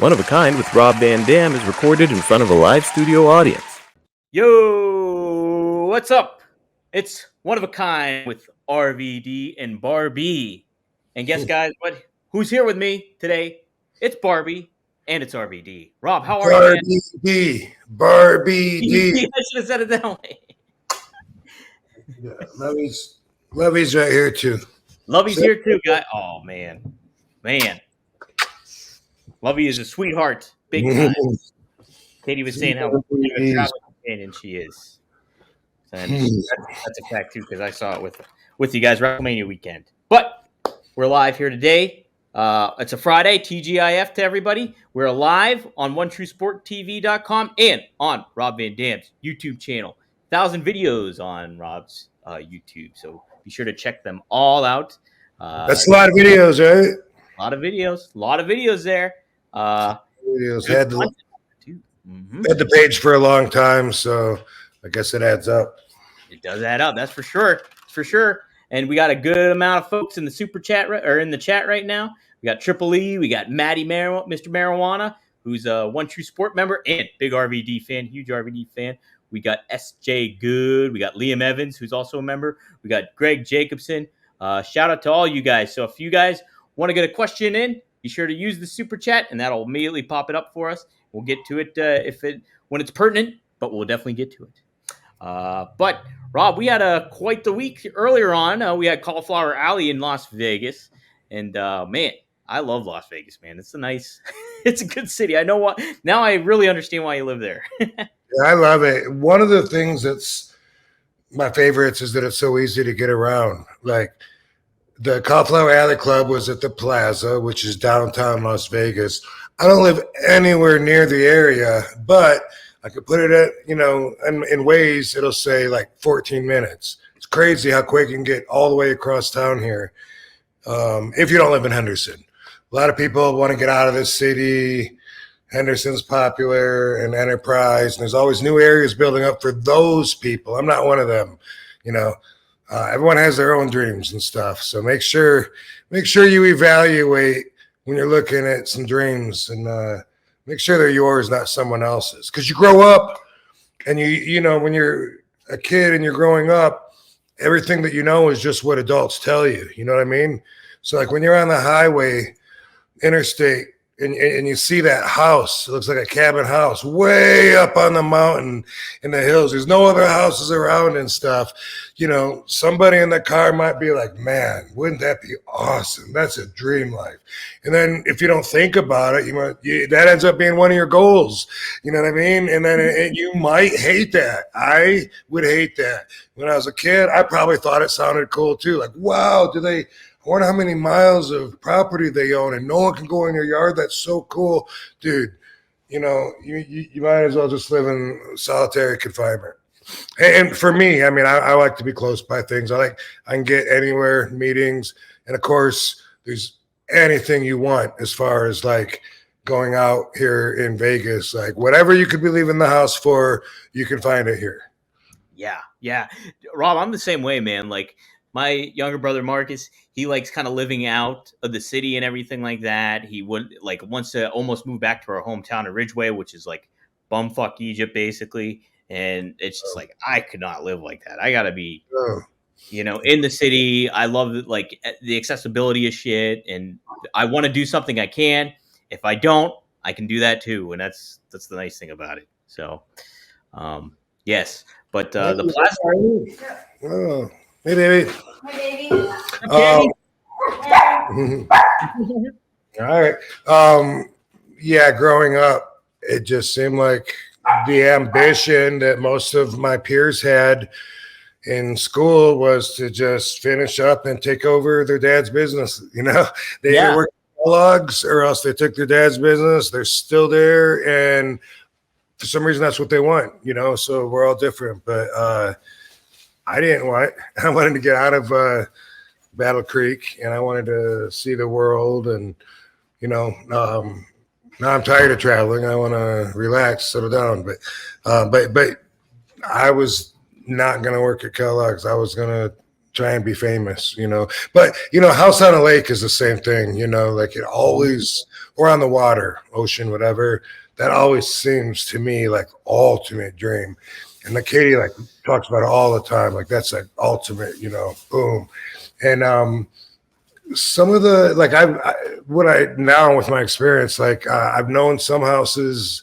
One of a Kind with Rob Van Dam is recorded in front of a live studio audience. Yo, what's up? It's One of a Kind with RVD and Barbie. And guess, guys, what? Who's here with me today? It's Barbie and it's RVD. Rob, how are you, man? Barbie D. I should have said it that way. Yeah, Lovey's right here too. Lovey's here too, guy. Oh, man. Lovey is a sweetheart. Big time. Katie was saying how much of a travel companion she is. And that's a fact, too, because I saw it with you guys WrestleMania weekend. But we're live here today. It's a Friday, TGIF to everybody. We're live on OneTrueSportTV.com and on Rob Van Dam's YouTube channel. 1,000 videos on Rob's YouTube, so be sure to check them all out. That's a lot of videos, right? A lot of videos there. Videos had the page for a long time, so I guess it adds up. It does add up, that's for sure. And we got a good amount of folks in the super chat or in the chat right now. We got Triple E, we got Mr. Marijuana, who's a One True Sport member and big RVD fan, huge RVD fan. We got SJ Good, we got Liam Evans, who's also a member. We got Greg Jacobson. Shout out to all you guys. So if you guys want to get a question in, be sure to use the super chat, and that'll immediately pop it up for us. We'll get to it when it's pertinent, but we'll definitely get to it. But Rob, we had quite the week earlier on. We had Cauliflower Alley in Las Vegas, and man, I love Las Vegas, man. It's it's a good city. I know what now. I really understand why you live there. Yeah, I love it. One of the things that's my favorites is that it's so easy to get around. Like the Cauliflower Alley Club was at the Plaza, which is downtown Las Vegas. I don't live anywhere near the area, but I could put it at, in ways it'll say like 14 minutes. It's crazy how quick you can get all the way across town here if you don't live in Henderson. A lot of people want to get out of this city. Henderson's popular and Enterprise, and there's always new areas building up for those people. I'm not one of them, everyone has their own dreams and stuff. So make sure you evaluate when you're looking at some dreams and make sure they're yours, not someone else's. Because you grow up and when you're a kid and you're growing up, everything that you know is just what adults tell you. You know what I mean? So like when you're on the highway, interstate, and you see that house, it looks like a cabin house way up on the mountain in the hills. There's no other houses around and stuff. Somebody in the car might be like, man, wouldn't that be awesome? That's a dream life. And then if you don't think about it, that ends up being one of your goals. You know what I mean? And then you might hate that. I would hate that. When I was a kid, I probably thought it sounded cool too. Like, wow, I wonder how many miles of property they own and no one can go in your yard. That's so cool. Dude, you might as well just live in solitary confinement. And for me, I like to be close by things. I can get anywhere, meetings. And of course, there's anything you want as far as like going out here in Vegas. Like whatever you could be leaving the house for, you can find it here. Yeah. Rob, I'm the same way, man. Like, my younger brother, Marcus, he likes kind of living out of the city and everything like that. He wants to almost move back to our hometown of Ridgeway, which is like bumfuck Egypt, basically. And it's just like, I could not live like that. I got to be, in the city. I love the accessibility of shit. And I want to do something I can. If I don't, I can do that too. And that's the nice thing about it. So, yes. But the Plaza. Oh. Hey, baby. Hi, baby. All right. Yeah, growing up, it just seemed like the ambition that most of my peers had in school was to just finish up and take over their dad's business. They either worked logs or else they took their dad's business. They're still there. And for some reason, that's what they want, so we're all different. But I wanted to get out of Battle Creek and I wanted to see the world and, now I'm tired of traveling. I want to relax, settle down. But I was not going to work at Kellogg's. I was going to try and be famous, But House on a Lake is the same thing, like it always, or on the water, ocean, whatever. That always seems to me like ultimate dream. And like Katie like talks about it all the time. Like that's like ultimate, boom. And some of the like what I now with my experience, like I've known some houses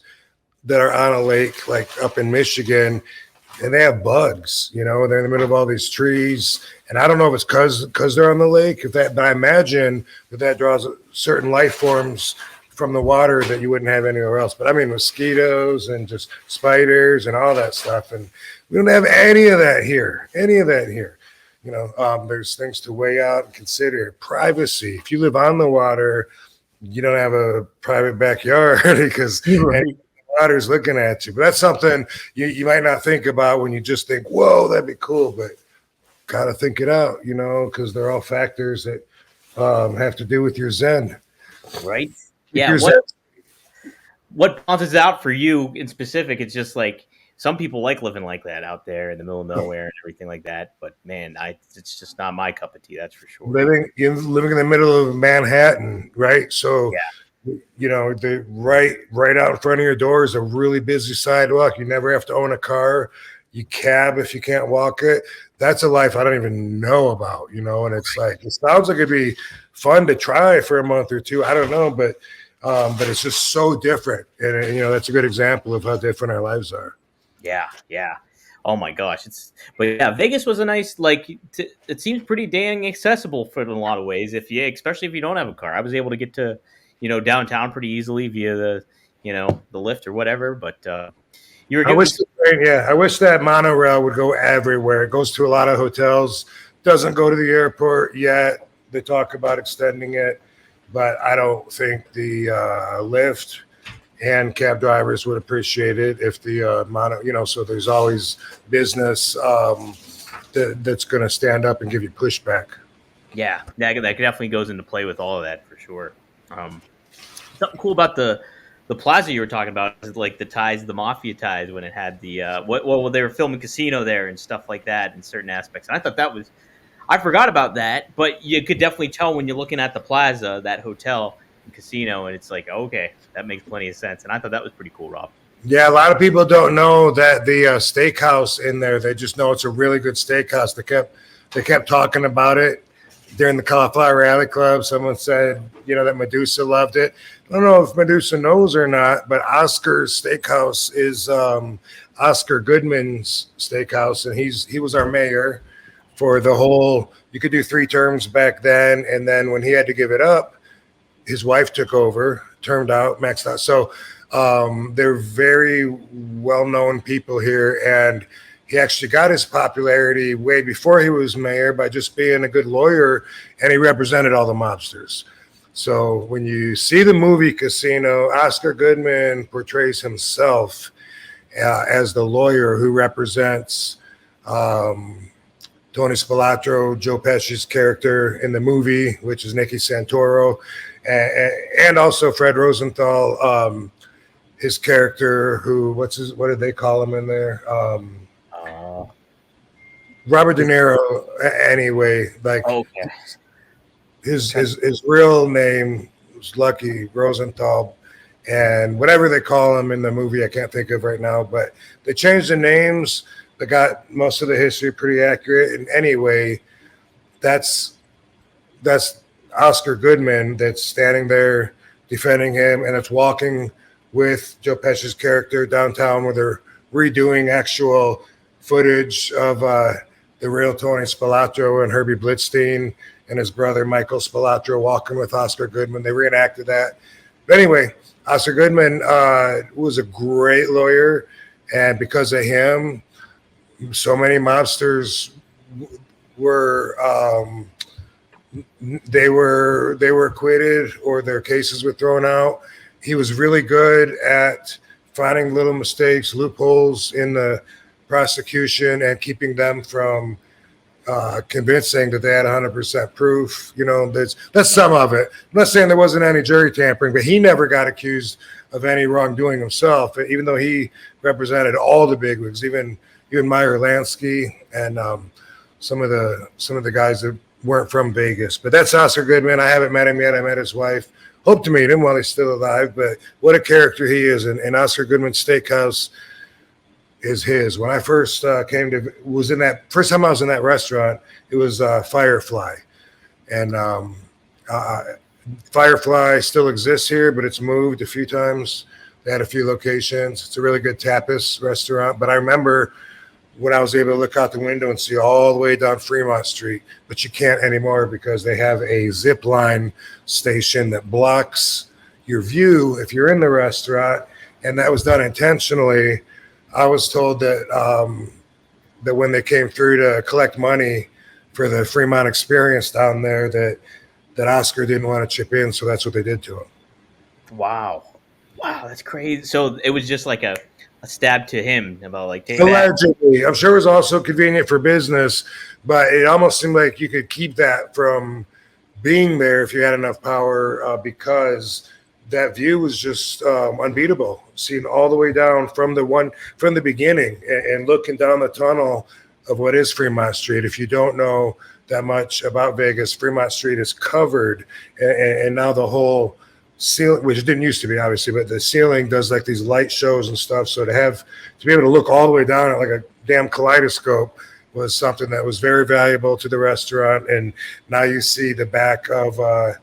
that are on a lake, like up in Michigan, and they have bugs, they're in the middle of all these trees. And I don't know if it's because they're on the lake, but I imagine that draws certain life forms from the water that you wouldn't have anywhere else. But I mean, mosquitoes and just spiders and all that stuff. And we don't have any of that here. There's things to weigh out and consider. Privacy. If you live on the water, you don't have a private backyard because the water's looking at you. But that's something you might not think about when you just think, whoa, that'd be cool. But got to think it out, because they're all factors that have to do with your Zen. Right. Yeah. What balances out for you in specific? It's just like some people like living like that out there in the middle of nowhere and everything like that. But man, it's just not my cup of tea. That's for sure. Living in the middle of Manhattan, right? So, the right out in front of your door is a really busy sidewalk. You never have to own a car. You cab if you can't walk it. That's a life I don't even know about, and it's like, it sounds like it'd be fun to try for a month or two. I don't know, but it's just so different. And that's a good example of how different our lives are. Yeah. Oh my gosh. Vegas was a nice, it seems pretty dang accessible for in a lot of ways. Especially if you don't have a car. I was able to get to, downtown pretty easily via the Lyft or whatever, but, I wish that monorail would go everywhere. It goes to a lot of hotels, doesn't go to the airport yet. They talk about extending it, but I don't think the Lyft and cab drivers would appreciate it if the so there's always business that's going to stand up and give you pushback. Yeah, that definitely goes into play with all of that for sure. Something cool about the plaza you were talking about is like the mafia ties when it had the they were filming Casino there and stuff like that in certain aspects. And I thought I forgot about that, but you could definitely tell when you're looking at the plaza, that hotel and Casino, and it's like, okay, that makes plenty of sense. And I thought that was pretty cool, Rob. Yeah, a lot of people don't know that the steakhouse in there, they just know it's a really good steakhouse. They kept talking about it during the Cauliflower Rally Club. Someone said, that Medusa loved it. I don't know if Medusa knows or not, but Oscar's Steakhouse is Oscar Goodman's steakhouse, and he was our mayor for the whole. You could do 3 terms back then, and then when he had to give it up, his wife took over, maxed out. So they're very well-known people here, and he actually got his popularity way before he was mayor by just being a good lawyer, and he represented all the mobsters. So when you see the movie Casino, Oscar Goodman portrays himself as the lawyer who represents Tony Spilotro, Joe Pesci's character in the movie, which is Nicky Santoro, and also Fred Rosenthal, his character, what did they call him in there? Robert De Niro. Anyway, like okay. His real name was Lucky Rosenthal, and whatever they call him in the movie, I can't think of right now. But they changed the names. They got most of the history pretty accurate. And anyway, that's Oscar Goodman that's standing there defending him, and it's walking with Joe Pesci's character downtown where they're redoing actual footage of the real Tony Spilotro and Herbie Blitzstein and his brother Michael Spilotro walking with Oscar Goodman. They reenacted that. But anyway, Oscar Goodman was a great lawyer, and because of him, so many mobsters were they were acquitted or their cases were thrown out. He was really good at finding little mistakes, loopholes in the prosecution, and keeping them from convincing that they had 100% proof. That's some of it. I'm not saying there wasn't any jury tampering, but he never got accused of any wrongdoing himself, even though he represented all the bigwigs, even Meyer Lansky. And some of the guys that weren't from Vegas. But that's Oscar Goodman. I haven't met him yet. I met his wife. Hope to meet him while he's still alive. But what a character he is. And Oscar Goodman's Steakhouse is his. When I first first time I was in that restaurant, it was Firefly. And Firefly still exists here, but it's moved a few times. They had a few locations. It's a really good tapas restaurant. But I remember when I was able to look out the window and see all the way down Fremont Street, but you can't anymore because they have a zip line station that blocks your view if you're in the restaurant, and that was done intentionally. I was told that that when they came through to collect money for the Fremont experience down there, that Oscar didn't want to chip in, so that's what they did to him. Wow, that's crazy. So it was just like a stab to him about like allegedly. I'm sure it was also convenient for business, but it almost seemed like you could keep that from being there if you had enough power, because that view was just unbeatable. Seeing all the way down from the beginning and looking down the tunnel of what is Fremont Street. If you don't know that much about Vegas, Fremont Street is covered, and now the whole ceiling, which it didn't used to be obviously, but the ceiling does like these light shows and stuff. So to be able to look all the way down at like a damn kaleidoscope was something that was very valuable to the restaurant. And now you see the back of a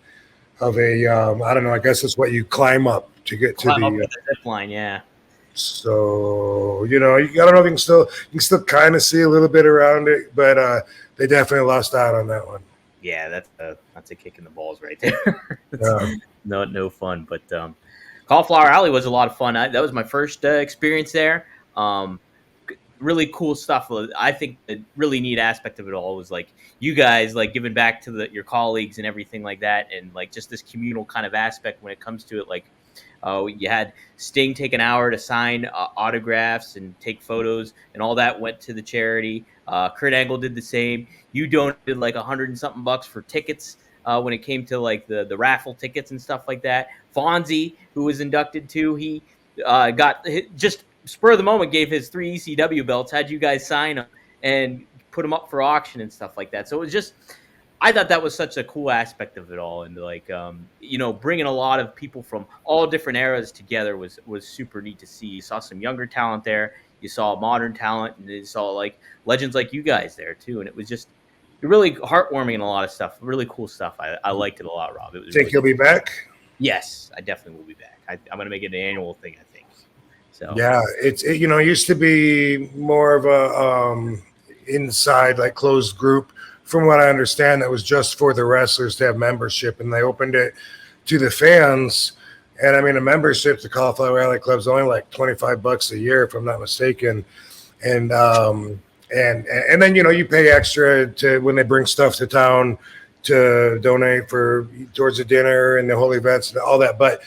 I don't know, I guess it's what you climb up to get to the zip line. Yeah. So, I don't know if you can still kind of see a little bit around it, but they definitely lost out on that one. Yeah, that's a kick in the balls right there. No fun. But Cauliflower Alley was a lot of fun. That was my first experience there. Really cool stuff. I think the really neat aspect of it all was like you guys like giving back to your colleagues and everything like that, and like just this communal kind of aspect when it comes to it. Like you had Sting take an hour to sign autographs and take photos, and all that went to the charity. Kurt Angle did the same. You donated like $100 and something for tickets when it came to like the raffle tickets and stuff like that. Fonzie, who was inducted too, he got just spur of the moment gave his 3 ECW belts, had you guys sign them and put them up for auction and stuff like that. So it was just, I thought that was such a cool aspect of it all. And like, bringing a lot of people from all different eras together was super neat to see. You saw some younger talent there. You saw modern talent, and you saw like legends like you guys there too. And it was just really heartwarming and a lot of stuff, really cool stuff. I liked it a lot, Rob. It was. Think you'll be back? Yes, I definitely will be back. I'm going to make it an annual thing, I think. So yeah, it used to be more of a inside, like closed group. From what I understand, that was just for the wrestlers to have membership, and they opened it to the fans. And I mean, a membership to Cauliflower Alley Club is only like $25 a year, if I'm not mistaken. And then you pay extra to when they bring stuff to town to donate towards the dinner and the whole events and all that. But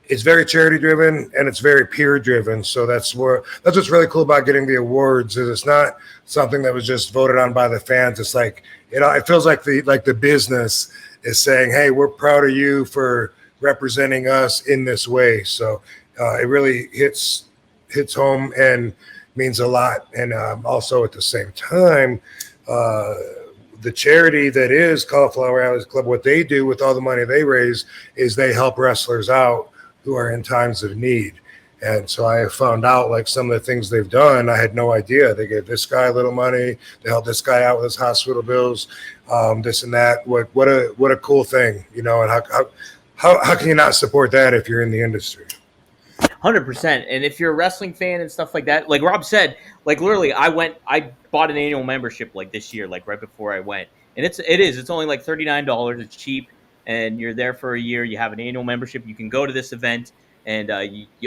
it's very charity driven and it's very peer driven. So that's what's really cool about getting the awards, is it's not something that was just voted on by the fans. It's like, it feels like the business is saying, hey, we're proud of you for representing us in this way. So it really hits home and means a lot. And also at the same time, the charity that is Cauliflower Alley Club, what they do with all the money they raise is they help wrestlers out who are in times of need. And so I have found out like some of the things they've done, I had no idea. They gave this guy a little money, they helped this guy out with his hospital bills, this and that. What a cool thing, and how can you not support that if you're in the industry? 100%. And if you're a wrestling fan and stuff like that, like Rob said, like literally I bought an annual membership like this year, like right before I went. And it's only like $39. It's cheap. And you're there for a year. You have an annual membership. You can go to this event, and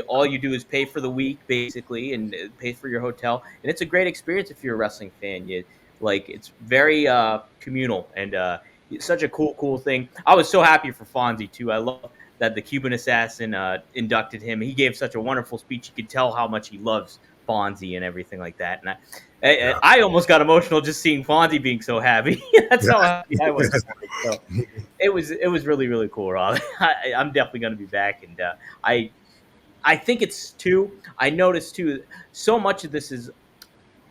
all you do is pay for the week, basically, and pay for your hotel. And it's a great experience if you're a wrestling fan. It's very communal, and it's such a cool thing. I was so happy for Fonzie, too. I love that the Cuban Assassin inducted him. He gave such a wonderful speech. You could tell how much he loves Fonzie and everything like that. And I almost got emotional just seeing Fonzie being so happy. That's how happy I was. So it was really, really cool, Rob. I'm definitely going to be back. And I think it's too. I noticed too. So much of this is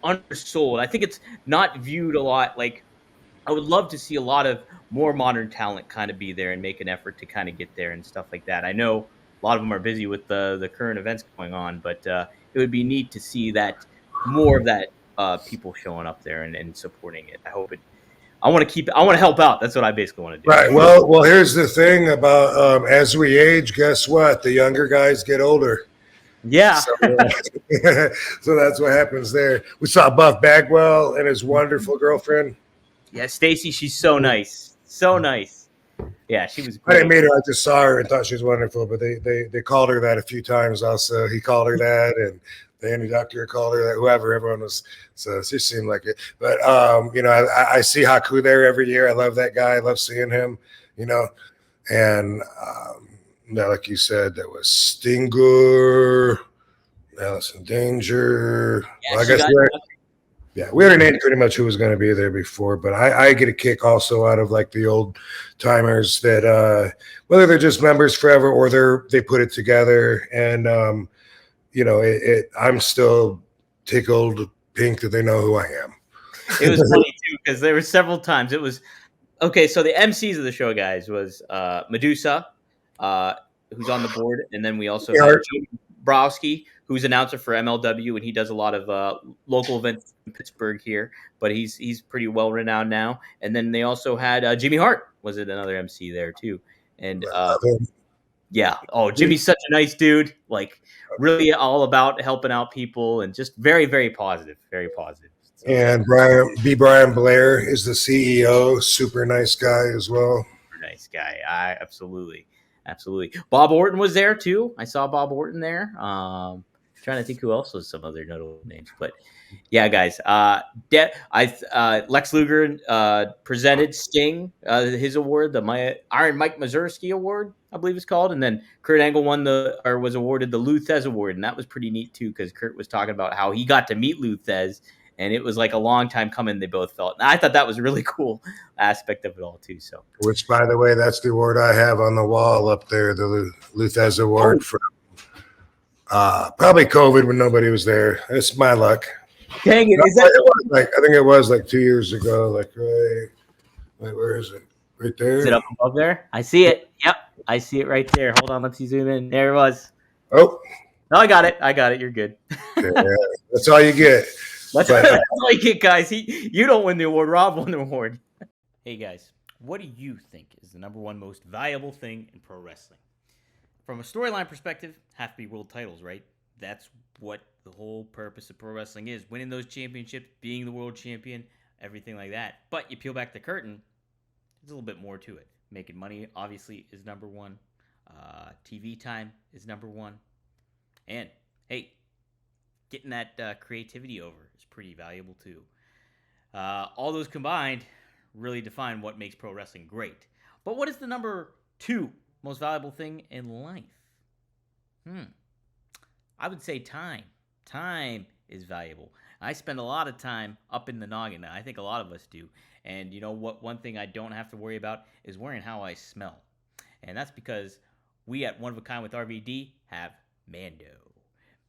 undersold. I think it's not viewed a lot. Like, I would love to see a lot of more modern talent kind of be there and make an effort to kind of get there and stuff like that. I know a lot of them are busy with the current events going on, but it would be neat to see that more of that people showing up there and supporting it. I hope it. I want to keep. I want to help out. That's what I basically want to do. Right. Well, here's the thing about as we age, guess what? The younger guys get older. Yeah. So, so that's what happens there. We saw Buff Bagwell and his wonderful girlfriend. Yeah, Stacy, she's so nice. So nice. Yeah, she was I great. didn't meet her. I just saw her and thought she was wonderful, but they called her that a few times also. He called her that, and the introductor called her that, whoever, everyone was. So she seemed like it. But, I see Haku there every year. I love that guy. I love seeing him, And like you said, that was Stinger, Alice in Danger. Yeah, well, I guess we already named pretty much who was going to be there before, but I get a kick also out of like the old timers that whether they're just members forever or they put it together, and I'm still tickled pink that they know who I am. It was funny too because there were several times. It was okay. So the MCs of the show, guys, was Medusa, who's on the board, and then we also have Joe Browski, who's announcer for MLW, and he does a lot of local events in Pittsburgh here. But he's pretty well renowned now. And then they also had Jimmy Hart was it another MC there too, and yeah. Oh, Jimmy's such a nice dude. Like really all about helping out people and just very, very positive. Very positive. So, and Brian Blair is the CEO. Super nice guy as well. Super nice guy. Absolutely. Bob Orton was there too. I saw Bob Orton there. Trying to think who else was some other notable names, but yeah, guys. Lex Luger presented Sting his award, the Iron Mike Mazursky Award, I believe it's called, and then Kurt Angle was awarded the Lou Thez Award, and that was pretty neat too because Kurt was talking about how he got to meet Lou Thez, and it was like a long time coming. They both felt, and I thought that was a really cool aspect of it all too. So, which, by the way, that's the award I have on the wall up there, the Lou Thez Award from probably COVID when nobody was there. It's my luck. Dang it! I think it was like 2 years ago. Like where is it? Right there. Is it up above there? I see it. Yep, I see it right there. Hold on, let's see zoom in. There it was. Oh, no, I got it. You're good. Yeah, that's all you get. That's all you get, guys. You don't win the award. Rob won the award. Hey, guys, what do you think is the number one most valuable thing in pro wrestling? From a storyline perspective, have to be world titles, right? That's what the whole purpose of pro wrestling is. Winning those championships, being the world champion, everything like that. But you peel back the curtain, there's a little bit more to it. Making money, obviously, is number one. TV time is number one. And, hey, getting that creativity over is pretty valuable, too. All those combined really define what makes pro wrestling great. But what is the number two most valuable thing in life? I would say time. Time is valuable. I spend a lot of time up in the noggin. I think a lot of us do. And you know what? One thing I don't have to worry about is worrying how I smell. And that's because we at One of a Kind with RVD have Mando.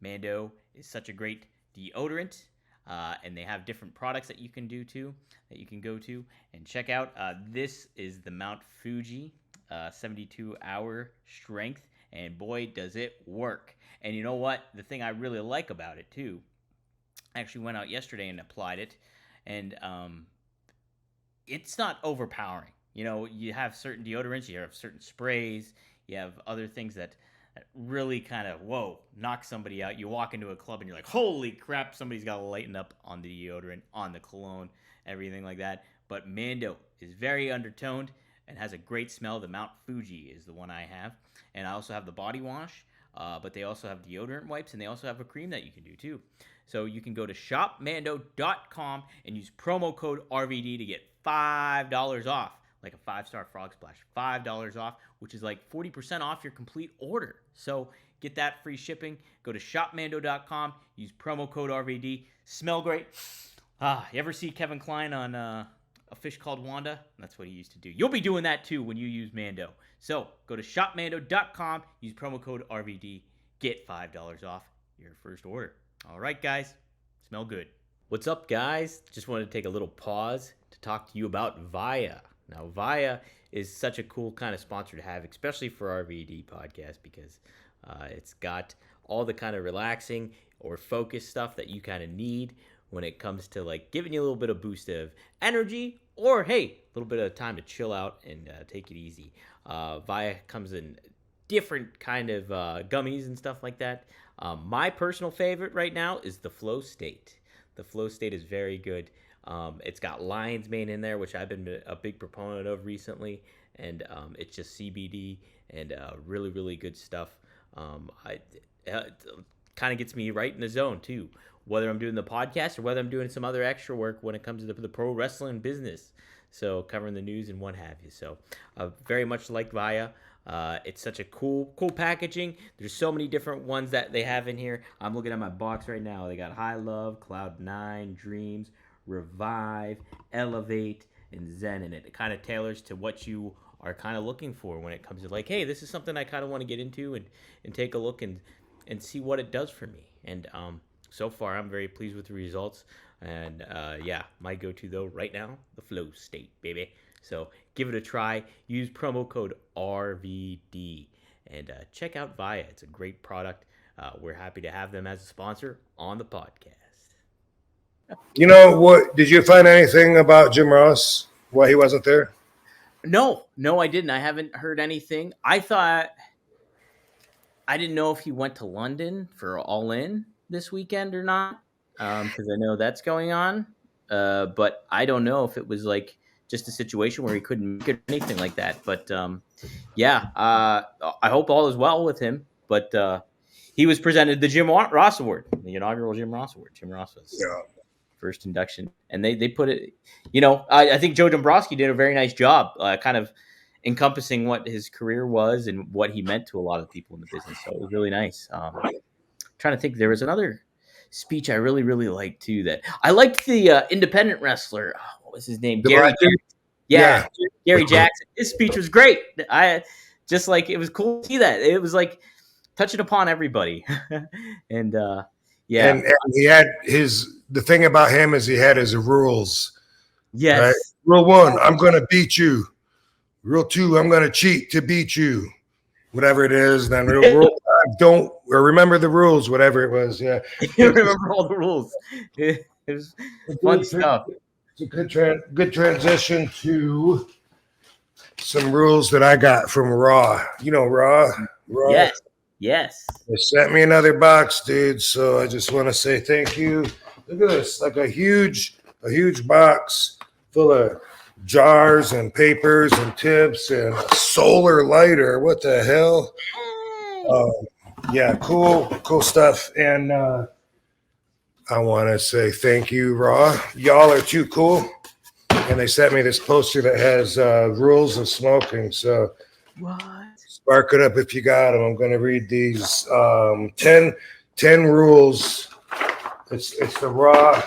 Mando is such a great deodorant. And they have different products that you can do too, that you can go to and check out. This is the Mount Fuji 72-hour strength, and boy, does it work. And you know what? The thing I really like about it too, I actually went out yesterday and applied it, and it's not overpowering. You have certain deodorants, you have certain sprays, you have other things that really kind of, knock somebody out. You walk into a club and you're like, holy crap, somebody's got to lighten up on the deodorant, on the cologne, everything like that. But Mando is very undertoned and has a great smell. The Mount Fuji is the one I have. And I also have the body wash, but they also have deodorant wipes, and they also have a cream that you can do too. So you can go to shopmando.com and use promo code RVD to get $5 off, like a 5-star frog splash, $5 off, which is like 40% off your complete order. So get that free shipping. Go to shopmando.com, use promo code RVD. Smell great. You ever see Kevin Kline on A Fish Called Wanda? That's what he used to do. You'll be doing that too when you use Mando. So go to shopmando.com, use promo code RVD, get $5 off your first order. All right, guys, smell good. What's up, guys? Just wanted to take a little pause to talk to you about Viia. Now, Viia is such a cool kind of sponsor to have, especially for RVD podcast, because it's got all the kind of relaxing or focus stuff that you kind of need when it comes to like giving you a little bit of boost of energy, or hey, a little bit of time to chill out and take it easy. Viia comes in different kind of gummies and stuff like that. My personal favorite right now is the Flow State. The Flow State is very good. It's got lion's mane in there, which I've been a big proponent of recently, and it's just CBD and really, really good stuff. It kind of gets me right in the zone too, whether I'm doing the podcast or whether I'm doing some other extra work when it comes to the pro wrestling business. So covering the news and what have you. So very much like Viia. It's such a cool packaging. There's so many different ones that they have in here. I'm looking at my box right now. They got High Love, Cloud 9, Dreams, Revive, Elevate, and Zen in it. It kind of tailors to what you are kind of looking for when it comes to like, hey, this is something I kind of want to get into and take a look and see what it does for me. And so far, I'm very pleased with the results. And yeah, my go-to though right now, the Flow State, baby. So give it a try. Use promo code RVD and check out Viia. It's a great product. We're happy to have them as a sponsor on the podcast. You know what? Did you find anything about Jim Ross? Why he wasn't there? No, I didn't. I haven't heard anything. I didn't know if he went to London for All In this weekend or not, because I know that's going on. But I don't know if it was like just a situation where he couldn't make it or anything like that. But yeah, I hope all is well with him. But he was presented the Jim Ross Award, the inaugural Jim Ross Award. Jim Ross was first induction. And they put it, I think Joe Dombrowski did a very nice job kind of encompassing what his career was and what he meant to a lot of people in the business. So it was really nice. Trying to think, there was another speech I really, really liked too. That I liked the independent wrestler. What was his name? Gary. Yeah, Gary Jackson. His speech was great. I just like, it was cool to see that. It was like touching upon everybody. And yeah, and he had the thing about him is he had his rules. Yes. Right? Rule 1, I'm going to beat you. Rule 2, I'm going to cheat to beat you. Whatever it is. Then rule 5, remember the rules, whatever it was. Yeah. You remember all the rules. It was fun stuff. It's a good transition to some rules that I got from Raw. You know Raw? Yes. They sent me another box, dude. So I just want to say thank you. Look at this, like a huge box full of jars and papers and tips and a solar lighter. What the hell? Yeah, cool stuff. And I want to say thank you, Raw. Y'all are too cool. And they sent me this poster that has rules of smoking. So what? Spark it up if you got them. I'm going to read these 10 rules. It's the raw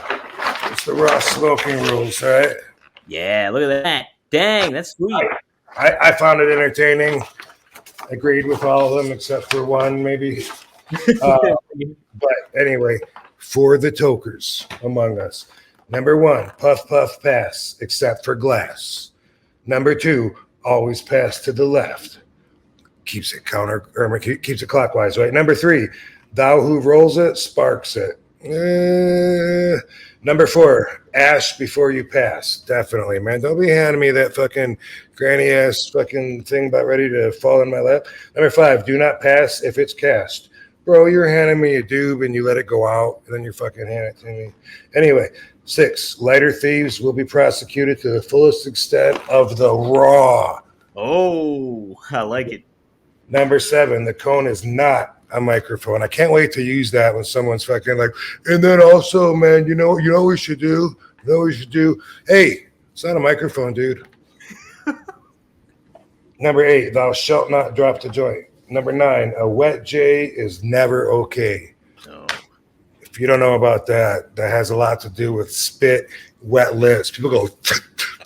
smoking rules, right? Yeah, look at that. Dang, that's sweet. I found it entertaining. Agreed with all of them except for one, maybe. But anyway, for the tokers among us. Number 1, puff, puff, pass, except for glass. Number 2, always pass to the left. Keeps it clockwise, right? Number 3, thou who rolls it, sparks it. Number 4, ash before you pass. Definitely, man. Don't be handing me that fucking granny ass fucking thing about ready to fall in my lap. Number 5, do not pass if it's cast. Bro, you're handing me a doob and you let it go out and then you fucking hand it to me. Anyway, 6, lighter thieves will be prosecuted to the fullest extent of the raw. Oh, I like it. Number 7, the cone is not a microphone. I can't wait to use that when someone's fucking like, and then also, man, you know what we should do? Hey, it's not a microphone, dude. Number 8, thou shalt not drop the joint. Number 9, a wet J is never okay. Oh. If you don't know about that, that has a lot to do with spit, wet lips. People go,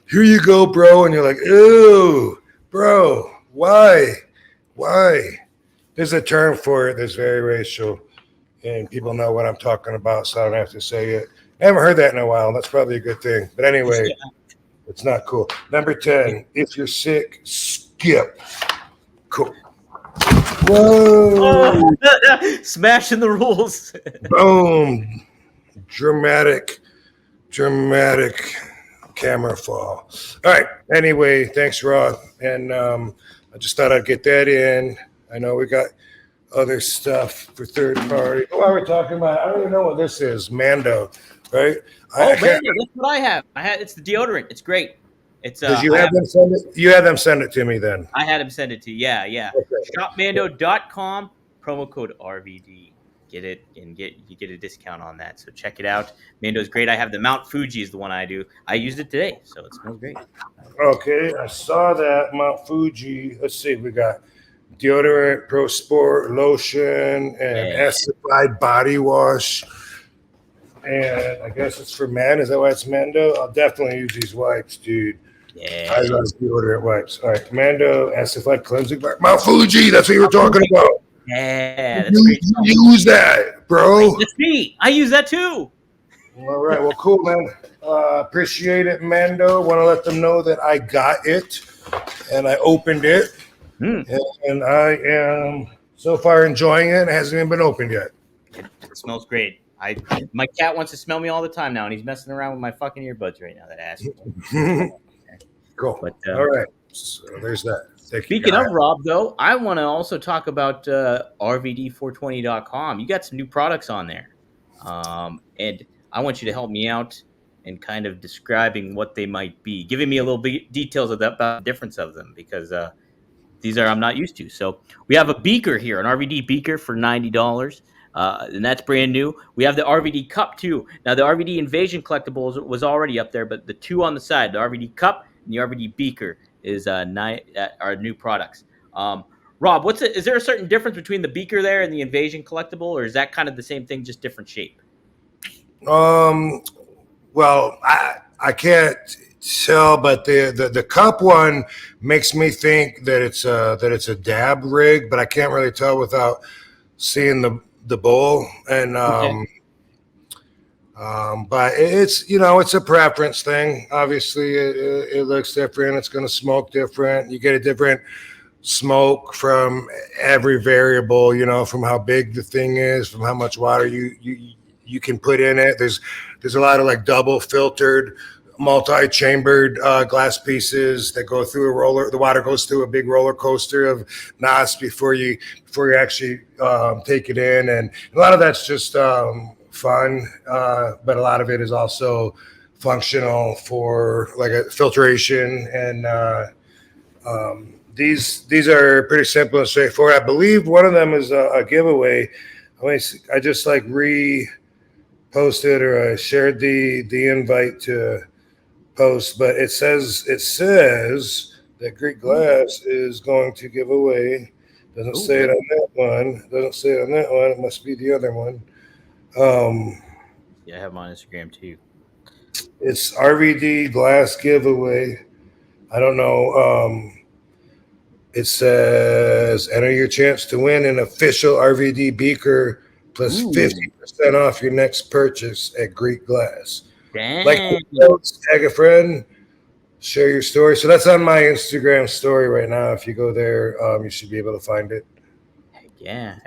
here you go, bro. And you're like, ew, bro, why? There's a term for it that's very racial, and people know what I'm talking about, so I don't have to say it. I haven't heard that in a while. That's probably a good thing. But anyway, it's not cool. Number 10, if you're sick, skip. Cool. Whoa. Smashing the rules. Boom. Dramatic camera fall. All right. Anyway, thanks, Rod. And I just thought I'd get that in. I know we got other stuff for third party. While we're talking about, I don't even know what this is. Mando, right? Mando, that's what I have. It's the deodorant. It's great. It's Did you have them send it? You had them send it to me then. I had him send it to you. Yeah. Okay. Shopmando.com, promo code RVD. Get it and you get a discount on that. So check it out. Mando's great. I have the Mount Fuji is the one I do. I used it today, so it smells great. Okay, I saw that Mount Fuji. Let's see, we got deodorant, Pro Sport lotion, and acidified body wash. And I guess it's for men. Is that why it's Mando? I'll definitely use these wipes, dude. Yeah. I love deodorant wipes. All right, Mando acidified cleansing bar. Mount Fuji, that's what you were talking about. Yeah, that's great. Use that, bro. That's me. I use that too. All right, well, cool, man. Appreciate it, Mando. Want to let them know that I got it and I opened it, and I am so far enjoying it. It hasn't even been opened yet. It smells great. My cat wants to smell me all the time now, and he's messing around with my fucking earbuds right now. That ass. Cool. But, all right. So there's that. Speaking of Rob, though, I want to also talk about RVD420.com. You got some new products on there, and I want you to help me out in kind of describing what they might be, giving me a little bit details about the difference of them, because these are I'm not used to. So we have a beaker here, an RVD beaker for $90. And that's brand new. We have the RVD cup too. Now the RVD Invasion collectibles was already up there, but the two on the side, the RVD cup and the RVD beaker, is are new products. Rob, is there a certain difference between the beaker there and the Invasion collectible, or is that kind of the same thing, just different shape? Well, I can't tell, but the cup one makes me think that it's a dab rig, but I can't really tell without seeing the bowl. And but it's it's a preference thing. Obviously, it looks different. It's going to smoke different. You get a different smoke from every variable. From how big the thing is, from how much water you can put in it. There's a lot of like double filtered, multi-chambered glass pieces that go through a roller. The water goes through a big roller coaster of NOS before you actually take it in, and a lot of that's just fun, but a lot of it is also functional for like a filtration. And these are pretty simple and straightforward. I believe one of them is a giveaway. I just like reposted or I shared the invite to post, but it says that Greek Glass is going to give away. Doesn't say it on that one. It must be the other one. Yeah, I have them on Instagram too. It's RVD Glass giveaway. I don't know. It says enter your chance to win an official RVD beaker plus 50% off your next purchase at Greek Glass. Dang. Like the notes, tag a friend, share your story. So that's on my Instagram story right now. If you go there, you should be able to find it. Heck yeah.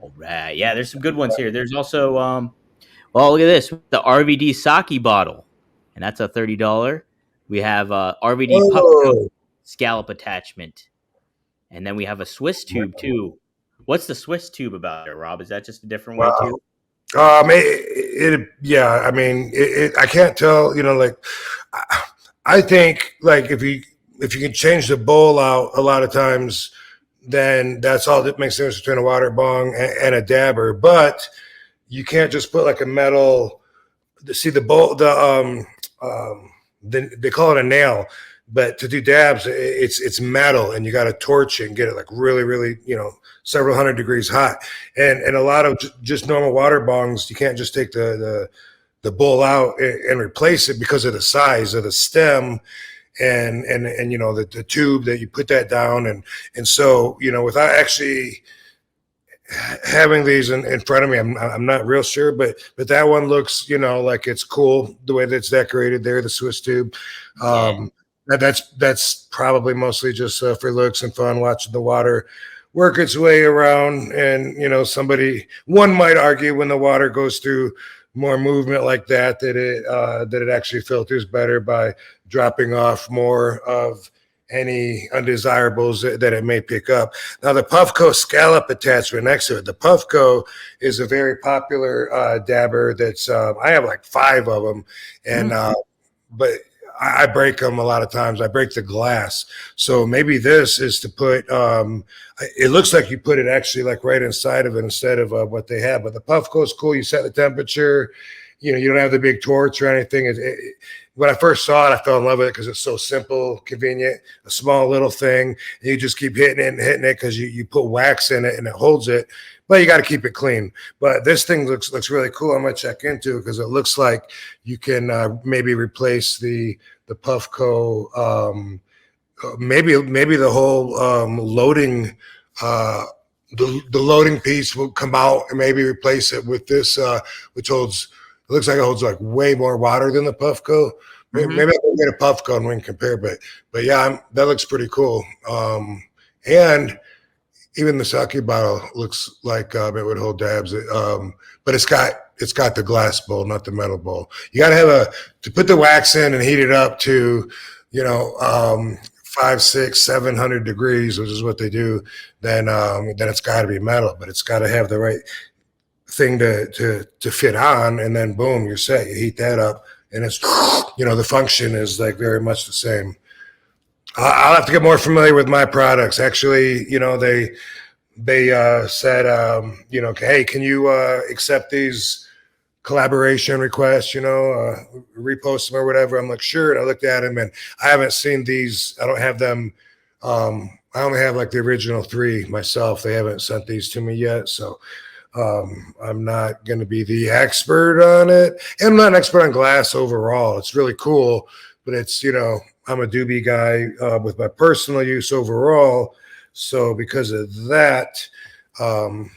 All right. Yeah, there's some good ones here. There's also, look at this, the RVD sake bottle, and that's a $30. We have RVD pup scallop attachment, and then we have a Swiss tube too. What's the Swiss tube about there, Rob? Is that just a different way too? I mean, I can't tell. I think like if you can change the bowl out a lot of times, then that's all that makes the difference between a water bong and a dabber. But you can't just put like a metal. See the bowl, they call it a nail, but to do dabs, it's metal, and you got to torch it and get it like really, really, several hundred degrees hot. And a lot of just normal water bongs, you can't just take the bowl out and replace it because of the size of the stem and the tube that you put that down. And so, without actually having these in front of me. I'm not real sure, but that one looks, like it's cool the way that's decorated there, the Swiss tube. That's probably mostly just for looks and fun, watching the water work its way around. And one might argue when the water goes through more movement like that it actually filters better by dropping off more of any undesirables that it may pick up. Now, the Puffco scallop attachment next to it. The Puffco is a very popular dabber that's I have like 5 of them, and but I break them a lot of times. I break the glass. So maybe this is to put it looks like you put it actually like right inside of it instead of what they have. But the Puffco is cool. You set the temperature. You don't have the big torch or anything. When I first saw it, I fell in love with it because it's so simple, convenient, a small little thing. And you just keep hitting it and hitting it because you put wax in it and it holds it. But you got to keep it clean. But this thing looks really cool. I'm going to check into it because it looks like you can maybe replace the Puffco, maybe the whole loading the loading piece will come out and maybe replace it with this, which looks like it holds like way more water than the Puffco. Maybe I can get a Puffco and we can compare, but yeah, that looks pretty cool. And even the sake bottle looks like it would hold dabs. But it's got the glass bowl, not the metal bowl. You got to to put the wax in and heat it up to, 500, 600, 700 degrees, which is what they do. Then it's got to be metal, but it's got to have the right thing to fit on, and then boom, you're set. You heat that up, and it's the function is like very much the same. I'll have to get more familiar with my products. Actually, they said, hey, can you accept these collaboration requests? Repost them or whatever. I'm like, sure. And I looked at them, and I haven't seen these. I don't have them. I only have like the original 3 myself. They haven't sent these to me yet, so. I'm not going to be the expert on it. And I'm not an expert on glass overall. It's really cool, but it's, I'm a doobie guy with my personal use overall. So because of that, I'm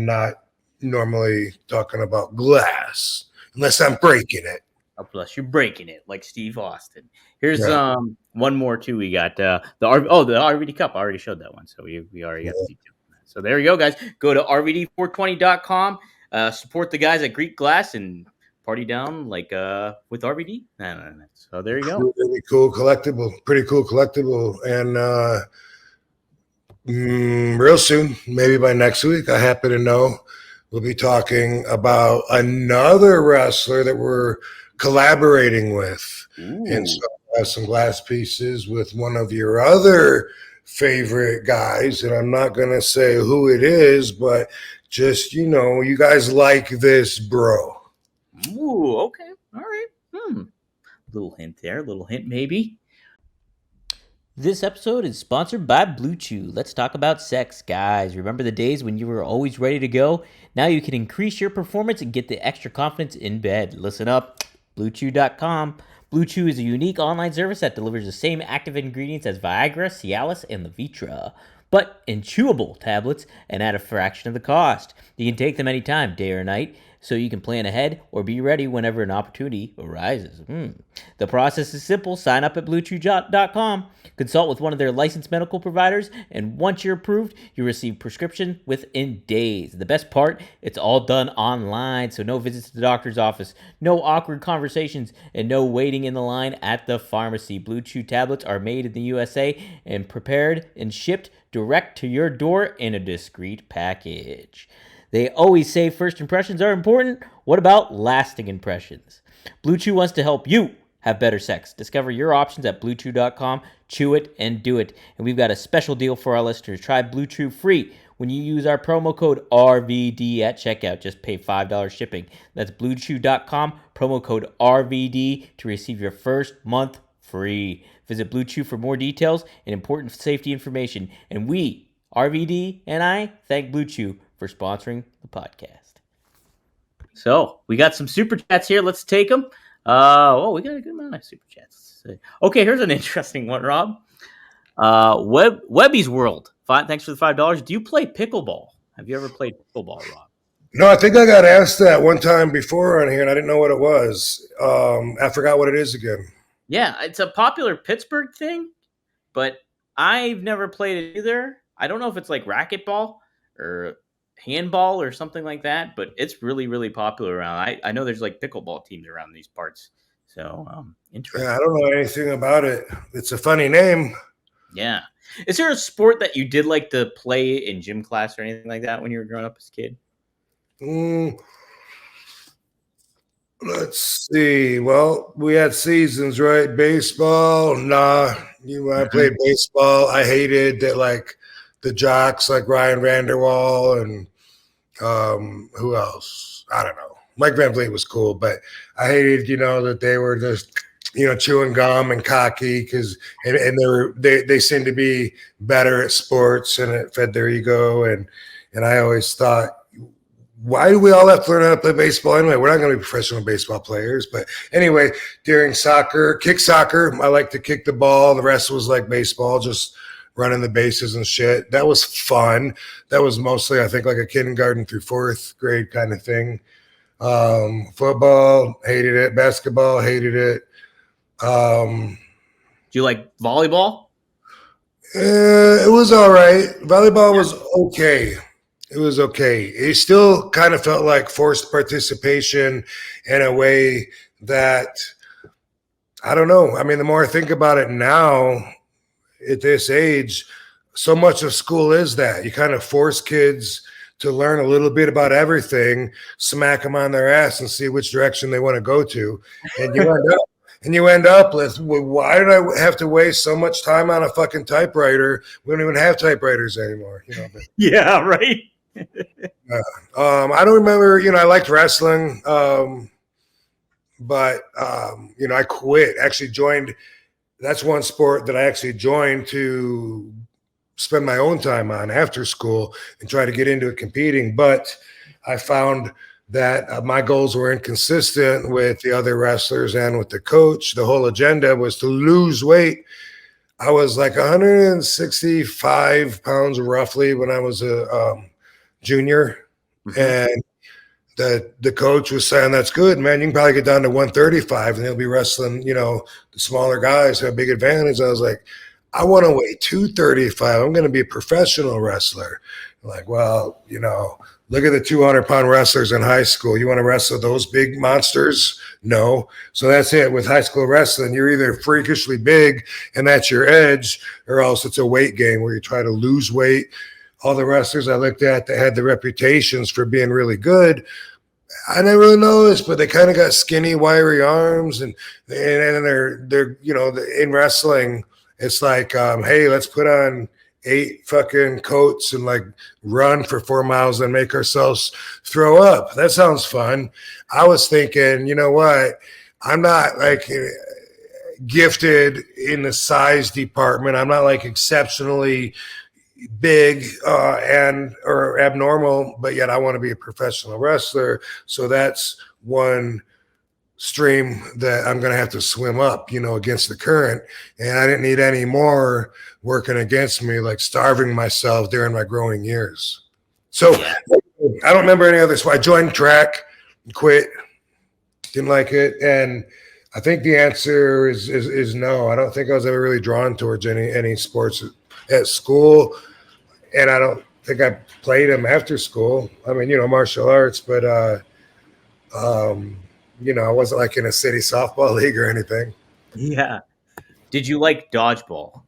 not normally talking about glass unless I'm breaking it. Oh, plus you're breaking it like Steve Austin. Here's one more too. We got the RVD cup. I already showed that one, so we already got the detail. So there you go, guys. Go to rvd420.com. Support the guys at Greek Glass and party down like with RVD. So there you go. Really cool collectible. Pretty cool collectible. And real soon, maybe by next week, I happen to know we'll be talking about another wrestler that we're collaborating with. Ooh. And so I have some glass pieces with one of your other favorite guys, and I'm not gonna say who it is, but just you guys like this, bro. Ooh, okay, all right. Little hint there, little hint maybe. This episode is sponsored by BlueChew. Let's talk about sex, guys. Remember the days when you were always ready to go? Now you can increase your performance and get the extra confidence in bed. Listen up, BlueChew.com. BlueChew is a unique online service that delivers the same active ingredients as Viagra, Cialis, and Levitra, but in chewable tablets and at a fraction of the cost. You can take them anytime, day or night, so you can plan ahead or be ready whenever an opportunity arises. The process is simple. Sign up at BlueChew.com, consult with one of their licensed medical providers, and once you're approved, you receive prescription within days. The best part, it's all done online, so no visits to the doctor's office, no awkward conversations, and no waiting in the line at the pharmacy. BlueChew tablets are made in the USA and prepared and shipped direct to your door in a discreet package. They always say first impressions are important. What about lasting impressions? BlueChew wants to help you have better sex. Discover your options at BlueChew.com. Chew it and do it. And we've got a special deal for our listeners. Try BlueChew free when you use our promo code RVD at checkout. Just pay $5 shipping. That's BlueChew.com, promo code RVD to receive your first month free. Visit BlueChew for more details and important safety information. And we, RVD and I, thank BlueChew for sponsoring the podcast. So we got some super chats here. Let's take them. We got a good amount of super chats. Okay, here's an interesting one, Rob. Webby's World. Thanks for the $5. Do you play pickleball? Have you ever played pickleball, Rob? No, I think I got asked that one time before on here, and I didn't know what it was. I forgot what it is again. Yeah, it's a popular Pittsburgh thing, but I've never played it either. I don't know if it's like racquetball or handball or something like that, but it's really, really popular around. I know there's like pickleball teams around these parts. So interesting. Yeah, I don't know anything about it. It's a funny name. Yeah. Is there a sport that you did like to play in gym class or anything like that when you were growing up as a kid? Let's see. Well, we had seasons, right? Baseball, nah. I played baseball. I hated that, like the jocks, like Ryan Vanderwall and who else? I don't know. Mike Van Vliet was cool, but I hated, that they were just, chewing gum and cocky because and they seemed to be better at sports and it fed their ego and I always thought, why do we all have to learn how to play baseball anyway? We're not going to be professional baseball players. But anyway, during soccer, kick soccer, I like to kick the ball. The rest was like baseball, just running the bases and shit. That was fun. That was mostly, I think, like a kindergarten through fourth grade kind of thing. Football, hated it. Basketball, hated it. Do you like volleyball? It was all right. Volleyball was okay. It was okay. It still kind of felt like forced participation in a way that, I don't know. I mean, the more I think about it now at this age, so much of school is that. You kind of force kids to learn a little bit about everything, smack them on their ass and see which direction they want to go to. And you end up with, well, why did I have to waste so much time on a fucking typewriter? We don't even have typewriters anymore. Yeah, right. I don't remember, I liked wrestling, but I quit. Actually joined. That's one sport that I actually joined to spend my own time on after school and try to get into it competing. But I found that my goals were inconsistent with the other wrestlers and with the coach. The whole agenda was to lose weight. I was like 165 pounds roughly when I was a junior. And the coach was saying, that's good, man. You can probably get down to 135 and they'll be wrestling, the smaller guys have a big advantage. I was like, I want to weigh 235. I'm going to be a professional wrestler. I'm like, well, look at the 200-pound wrestlers in high school. You want to wrestle those big monsters? No. So that's it. With high school wrestling, you're either freakishly big and that's your edge, or else it's a weight game where you try to lose weight. All the wrestlers I looked at that had the reputations for being really good, I didn't really notice, but they kind of got skinny, wiry arms, and they're in wrestling, it's like, hey, let's put on 8 fucking coats and like run for 4 miles and make ourselves throw up. That sounds fun. I was thinking, you know what? I'm not like gifted in the size department. I'm not like exceptionally big or abnormal, but yet I want to be a professional wrestler. So that's one stream that I'm going to have to swim up, against the current. And I didn't need any more working against me, like starving myself during my growing years. So I don't remember any other. So I joined track, quit, didn't like it. And I think the answer is no. I don't think I was ever really drawn towards any sports at school. And I don't think I played them after school. I mean, martial arts, but, I wasn't like in a city softball league or anything. Yeah. Did you like dodgeball?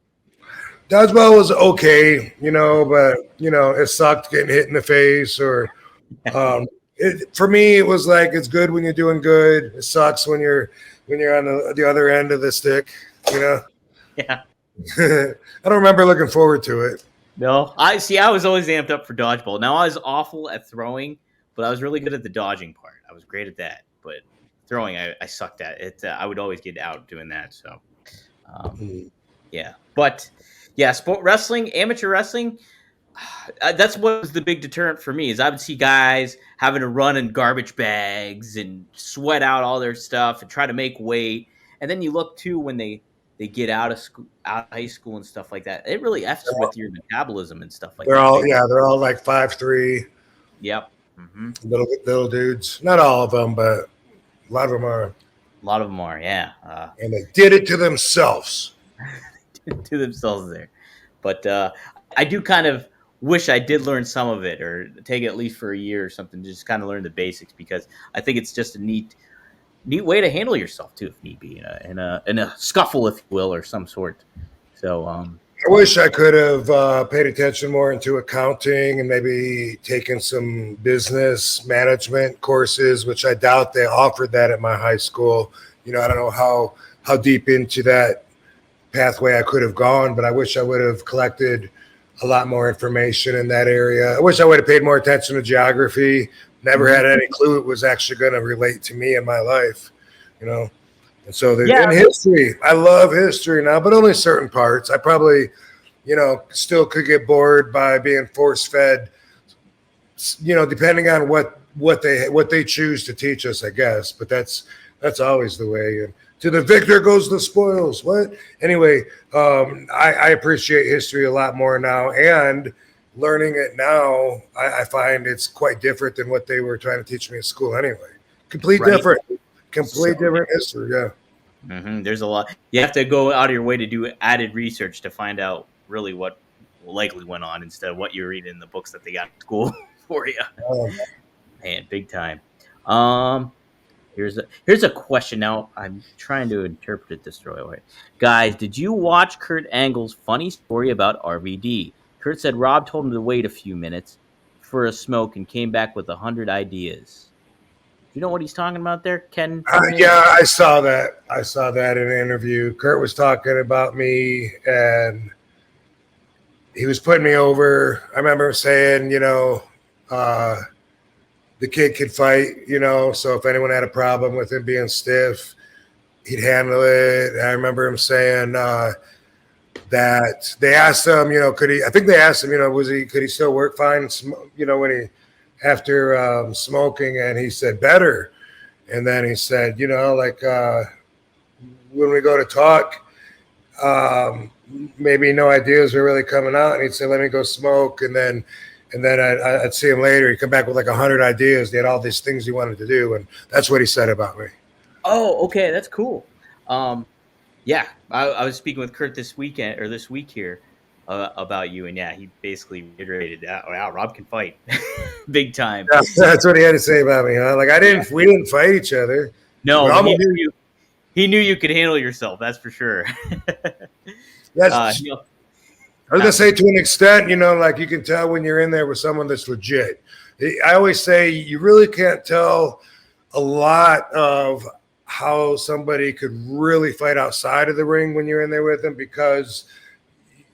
Dodgeball was okay, but, it sucked getting hit in the face or for me, it was like, it's good when you're doing good. It sucks when you're on the other end of the stick, Yeah. I don't remember looking forward to it. No, I was always amped up for dodgeball. Now I was awful at throwing, but I was really good at the dodging part. I was great at that, but throwing, I sucked at it. I would always get out doing that. So, but sport wrestling, amateur wrestling. That's what was the big deterrent for me is I would see guys having to run in garbage bags and sweat out all their stuff and try to make weight. And then you look too when they they get out of school, out of high school and stuff like that. It really f's with your metabolism and stuff like They're that. they're all like 5'3", Yep. Mm-hmm. little dudes. Not all of them, but a lot of them are. A lot of them are, yeah. And they did it to themselves. To themselves there. But I do kind of wish I did learn some of it, or take it at least for a year or something, to just kind of learn the basics, because I think it's just a neat way to handle yourself too, if need be, in a scuffle, if you will, or some sort. So I wish I could have paid attention more into accounting and maybe taken some business management courses, which I doubt they offered that at my high school. I don't know how deep into that pathway I could have gone, but I wish I would have collected a lot more information in that area. I wish I would have paid more attention to geography. Never had any clue it was actually going to relate to me in my life, And so in history, I love history now, but only certain parts. I probably, still could get bored by being force fed, depending on what they choose to teach us, I guess. But that's always the way. And to the victor goes the spoils. What? Anyway, I appreciate history a lot more now, and learning it now, I find it's quite different than what they were trying to teach me at school anyway. Complete different history, yeah. Mm-hmm. There's a lot. You have to go out of your way to do added research to find out really what likely went on, instead of what you read in the books that they got in school for you. Man, big time. Here's a question. Now I'm trying to interpret it this way. Guys, did you watch Kurt Angle's funny story about RVD? Kurt said Rob told him to wait a few minutes for a smoke and came back with 100 ideas. You know what he's talking about there, Ken? Yeah, I saw that. I saw that in an interview. Kurt was talking about me, and he was putting me over. I remember saying, the kid could fight, so if anyone had a problem with him being stiff, he'd handle it. I remember him saying that they asked him, could he? I think they asked him, could he still work fine, when he after smoking, and he said better. And then he said, when we go to talk, maybe no ideas were really coming out, and he'd say, let me go smoke, and then I'd see him later. He'd come back with like 100 ideas. He had all these things he wanted to do, and that's what he said about me. Oh, okay, that's cool. Yeah, I was speaking with Kurt this week here about you, and yeah, he basically reiterated that. Wow, Rob can fight, big time. Yeah, that's what he had to say about me, huh? Like we didn't fight each other. No, he knew you could handle yourself. That's for sure. That's. I was gonna say, to an extent, like you can tell when you're in there with someone that's legit. I always say you really can't tell a lot of how somebody could really fight outside of the ring when you're in there with them, because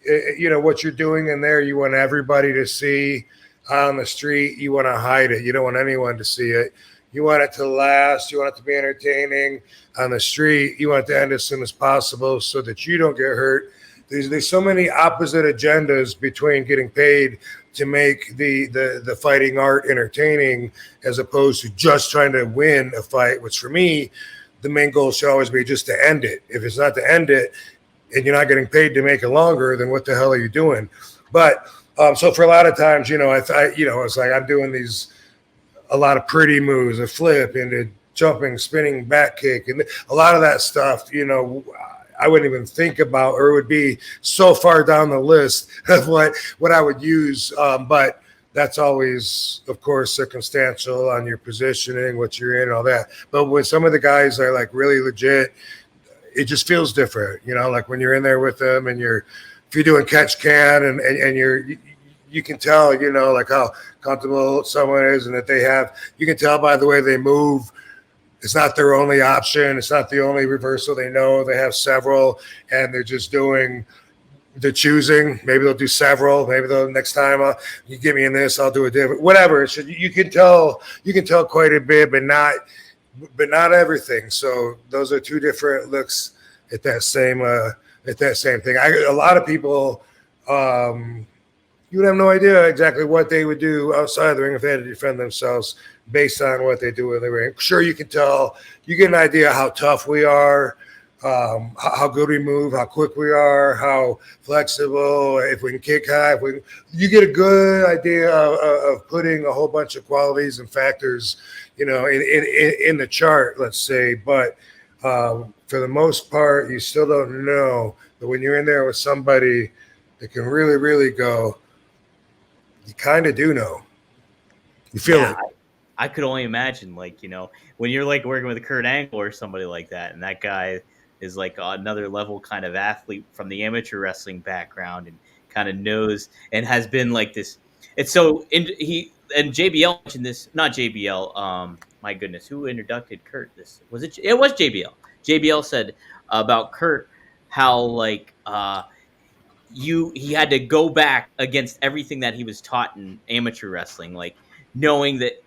what you're doing in there, you want everybody to see. On the street, you want to hide it. You don't want anyone to see it. You want it to last. You want it to be entertaining. On the street, you want it to end as soon as possible so that you don't get hurt. There's so many opposite agendas between getting paid to make the fighting art entertaining, as opposed to just trying to win a fight, which for me, the main goal should always be just to end it. If it's not to end it and you're not getting paid to make it longer, then what the hell are you doing? But so for a lot of times, it's like I'm doing a lot of pretty moves, a flip into jumping, spinning back kick, and a lot of that stuff, I wouldn't even think about, or it would be so far down the list of what I would use. But that's always, of course, circumstantial on your positioning, what you're in, all that. But when some of the guys are like really legit, it just feels different, like when you're in there with them and if you're doing catch can and you can tell, like how comfortable someone is, and that you can tell by the way they move. It's not their only option. It's not the only reversal they know. They have several, and they're just doing the choosing. Maybe they'll do several. Maybe next time you get me in this, I'll do a different. Whatever. So you can tell quite a bit, but not everything. So those are two different looks at that same thing. A lot of people, you would have no idea exactly what they would do outside the ring if they had to defend themselves based on what they do in the ring. Sure, you can tell, you get an idea how tough we are, how good we move, how quick we are, how flexible, if we can kick high. You get a good idea of putting a whole bunch of qualities and factors, in the chart, let's say. But for the most part, you still don't know. But when you're in there with somebody that can really, really go, you kind of do know. You feel it. I could only imagine, when you're working with Kurt Angle or somebody like that, and that guy is another level kind of athlete from the amateur wrestling background and kind of knows and has been this. It's so and JBL mentioned this, not JBL. My goodness, who introduced Kurt? It was JBL. JBL said about Kurt how he had to go back against everything that he was taught in amateur wrestling, knowing that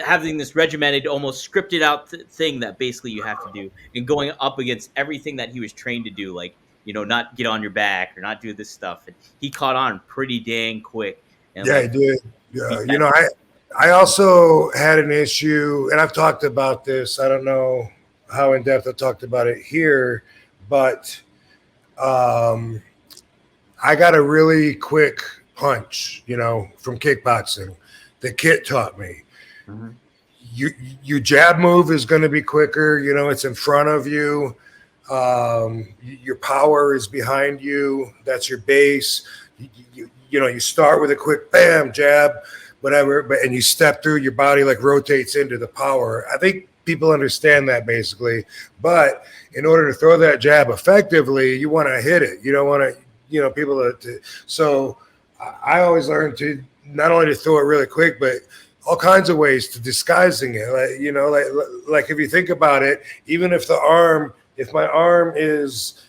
having this regimented, almost scripted out thing that basically you have to do, and going up against everything that he was trained to do, not get on your back or not do this stuff. And he caught on pretty dang quick. And he did. Yeah, I also had an issue, and I've talked about this. I don't know how in depth I talked about it here, but I got a really quick punch, from kickboxing that Kit taught me. Mm-hmm. Your jab move is going to be quicker. It's in front of you. Your power is behind you. That's your base. You start with a quick bam, jab, whatever, and you step through, your body rotates into the power. I think people understand that basically. But in order to throw that jab effectively, you want to hit it. You don't want to, people to. So I always learned to not only to throw it really quick, but all kinds of ways to disguising it. If you think about it, even if my arm is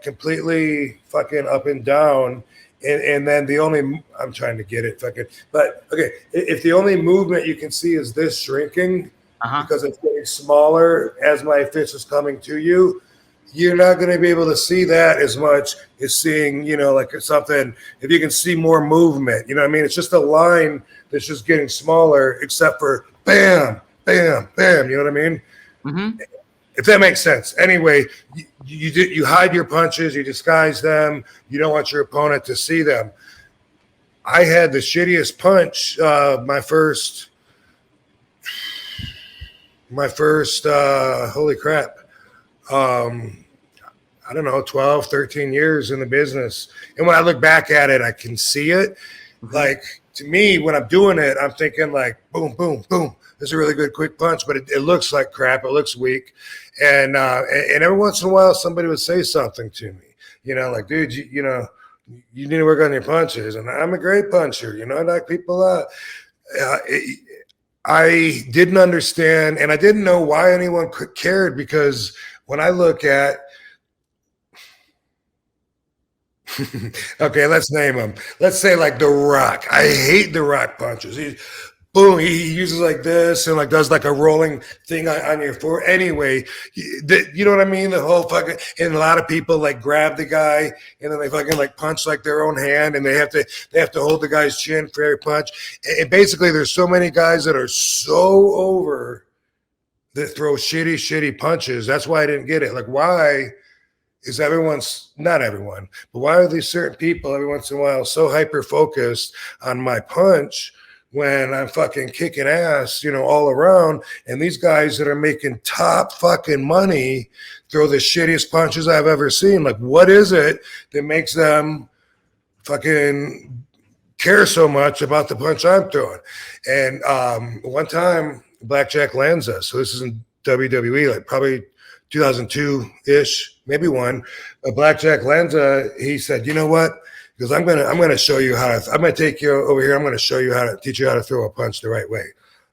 completely fucking up and down, and then I'm trying to get it but okay, if the only movement you can see is this shrinking because it's getting smaller as my fist is coming to you, you're not going to be able to see that as much as seeing, something, if you can see more movement, it's just a line that's just getting smaller, except for bam, bam, bam, you know what I mean? Mm-hmm. If that makes sense. Anyway, you hide your punches, you disguise them, you don't want your opponent to see them. I had the shittiest punch, my first, holy crap, I don't know, 12, 13 years in the business. And when I look back at it, I can see it. Mm-hmm. To me, when I'm doing it, I'm thinking boom, boom, boom. This is a really good quick punch, but it looks like crap. It looks weak. And every once in a while, somebody would say something to me, dude, you need to work on your punches. And I'm a great puncher, I knock people out. I didn't understand, and I didn't know why anyone cared, because when I look at, okay, let's name them. Let's say The Rock. I hate The Rock punches. He uses this and does a rolling thing on your forehead. Anyway, you know what I mean? The whole fucking, and a lot of people grab the guy and then they fucking punch their own hand, and they have to hold the guy's chin for every punch. And basically, there's so many guys that are so over that throw shitty punches. That's why I didn't get it. Why is not everyone, but why are these certain people every once in a while so hyper focused on my punch when I'm fucking kicking ass, all around, and these guys that are making top fucking money throw the shittiest punches I've ever seen? What is it that makes them fucking care so much about the punch I'm throwing? And one time, Blackjack Lanza, so this is in WWE, probably 2002-ish, maybe one. Blackjack Lanza, he said, you know what? Because I'm gonna show you I'm gonna take you over here. I'm gonna show you teach you how to throw a punch the right way.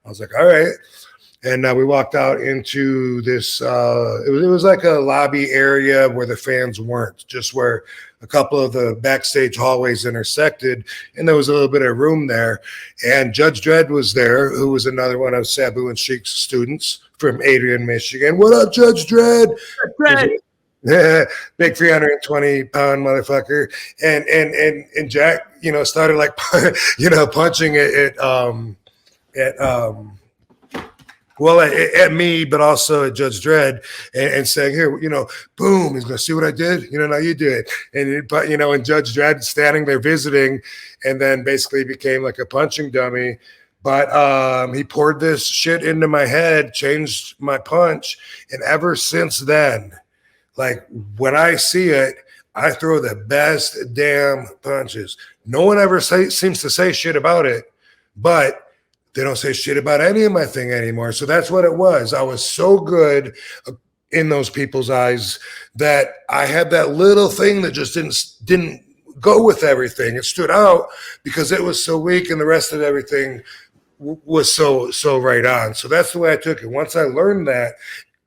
I was like, all right. And we walked out into this. It was like a lobby area where the fans weren't, just where a couple of the backstage hallways intersected, and there was a little bit of room there. And Judge Dredd was there, who was another one of Sabu and Sheik's students from Adrian, Michigan. What up, Judge Dredd? Yeah, big 320-pound motherfucker. And Jack, started punching it at Well, at me, but also at Judge Dredd, and saying, "Here, boom, he's going to see what I did. Now you do it." And Judge Dredd standing there visiting, and then basically became like a punching dummy. But he poured this shit into my head, changed my punch, and ever since then, like when I see it, I throw the best damn punches. No one ever seems to say shit about it, but they don't say shit about any of my thing anymore. So that's what it was. I was so good in those people's eyes that I had that little thing that just didn't go with everything. It stood out because it was so weak, and the rest of everything was so right on. So that's the way I took it. Once I learned that,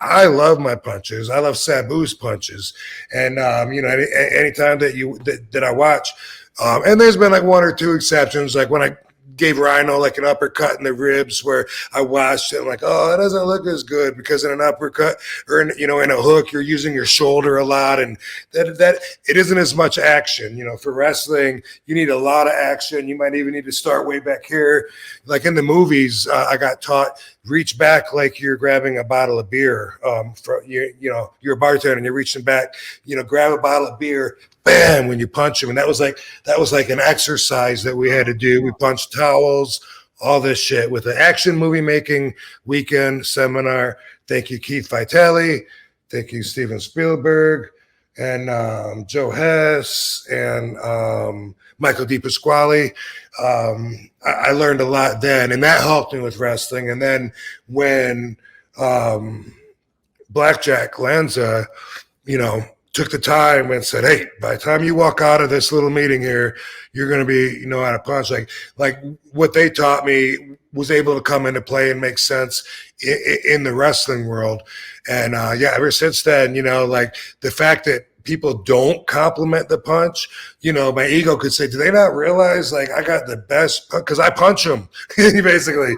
I love my punches. I love Sabu's punches, and anytime that I watch, and there's been like one or two exceptions, like when I gave Rhino like an uppercut in the ribs, where I watched it, I'm like, oh, it doesn't look as good because in an uppercut or in a hook, you're using your shoulder a lot, and that it isn't as much action. For wrestling, you need a lot of action. You might even need to start way back here, like in the movies. I got taught reach back like you're grabbing a bottle of beer. You're a bartender and you're reaching back. Grab a bottle of beer. Bam! When you punch him, and that was like an exercise that we had to do. We punched towels, all this shit with the Action Movie Making Weekend Seminar. Thank you, Keith Vitale. Thank you, Steven Spielberg, and Joe Hess, and Michael DePasquale. I learned a lot then, and that helped me with wrestling. And then when Blackjack Lanza, took the time and said, hey, by the time you walk out of this little meeting here, you're going to be, how to punch. Like what they taught me was able to come into play and make sense in the wrestling world. And ever since then, like the fact that people don't compliment the punch, my ego could say, do they not realize like I got the best, because I punch them basically,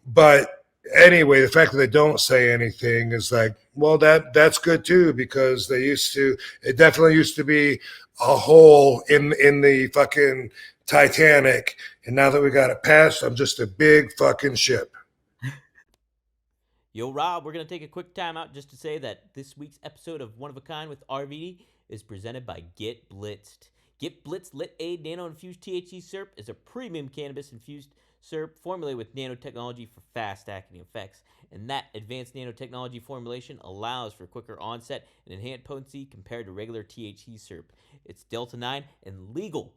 but anyway, the fact that they don't say anything is like, well, that's good too, because it definitely used to be a hole in the fucking Titanic. And now that we got it passed, I'm just a big fucking ship. Yo, Rob, we're going to take a quick time out just to say that this week's episode of One of a Kind with RVD is presented by Get Blitzed. Get Blitzed Lit Aid Nano-Infused THC Syrup is a premium cannabis-infused syrup formulated with nanotechnology for fast-acting effects. And that advanced nanotechnology formulation allows for quicker onset and enhanced potency compared to regular THC syrup. It's Delta 9 and legal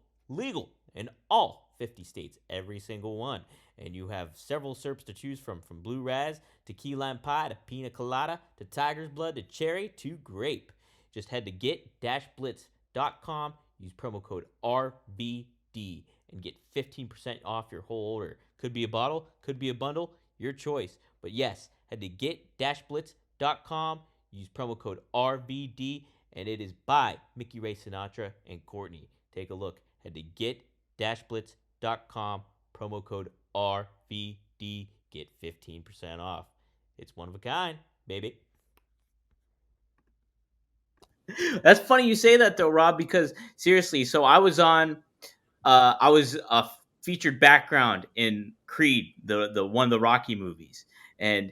in all 50 states, every single one. And you have several syrups to choose from Blue Raz to key lime pie to pina colada to tiger's blood to cherry to grape. Just head to get-blitz.com, use promo code RVD, and get 15% off your whole order. Could be a bottle, could be a bundle, your choice. But yes, head to get-blitz.com, use promo code RVD, and it is by Mickey Ray Sinatra and Courtney. Take a look. Head to get-blitz.com, promo code RVD, get 15% off. It's one of a kind, baby. That's funny you say that though, Rob, because seriously, so I was a featured background in Creed, the one of the Rocky movies, and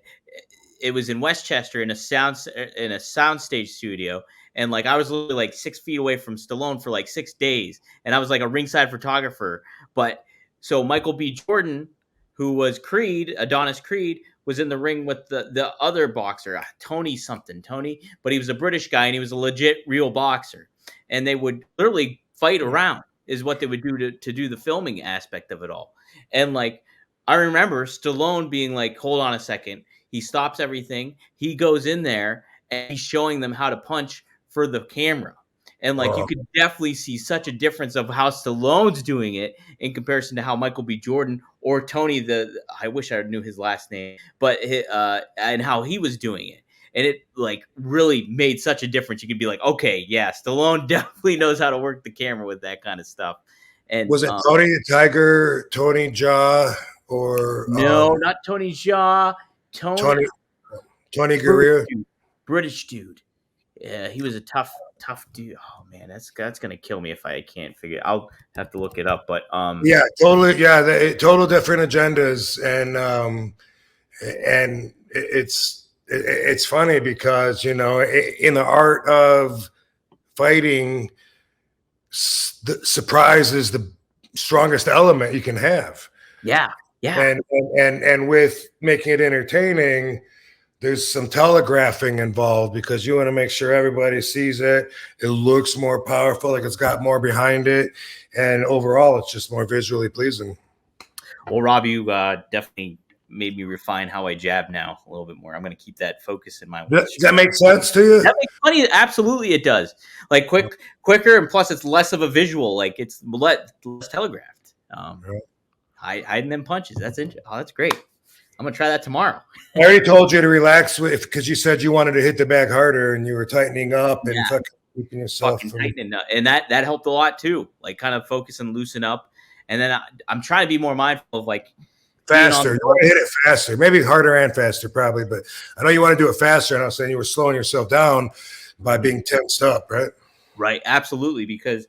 it was in Westchester in a soundstage studio, and like I was literally like 6 feet away from Stallone for like 6 days, and I was like a ringside photographer. But so Michael B. Jordan, who was Adonis Creed, was in the ring with the other boxer, Tony, but he was a British guy and he was a legit real boxer, and they would literally fight around is what they would do to do the filming aspect of it all. And like I remember Stallone being like, hold on a second. He stops everything. He goes in there and he's showing them how to punch for the camera. And like you could definitely see such a difference of how Stallone's doing it in comparison to how Michael B. Jordan or Tony, I wish I knew his last name, but and how he was doing it. And it like really made such a difference. You could be like, okay, yeah, Stallone definitely knows how to work the camera with that kind of stuff. And was it Tony the Tiger, Tony Jaa, or no, not Tony Jaa, Tony Guerrero, British dude. Yeah, he was a tough tough dude. Oh man, that's gonna kill me if I can't figure. I'll have to look it up. But Yeah, totally. Yeah, total different agendas, and it's funny because in the art of fighting, the surprise is the strongest element you can have. yeah. And with making it entertaining, there's some telegraphing involved because you want to make sure everybody sees it. It looks more powerful, like it's got more behind it, and overall, it's just more visually pleasing. Well, Rob, you definitely made me refine how I jab now a little bit more. I'm going to keep that focus in my. Does that make sense to you? That makes funny. Absolutely, it does. Like quicker, and plus it's less of a visual. Like it's less telegraphed. Hiding them punches. That's interesting. Oh, that's great. I'm gonna try that tomorrow. I already told you to relax because you said you wanted to hit the bag harder and you were tightening up and fucking keeping yourself from tightening up. And that helped a lot too. Like kind of focus and loosen up. And then I'm trying to be more mindful of like faster. You want to hit it faster, maybe harder and faster, probably. But I know you want to do it faster. And I was saying you were slowing yourself down by being tensed up, right? Right, absolutely. Because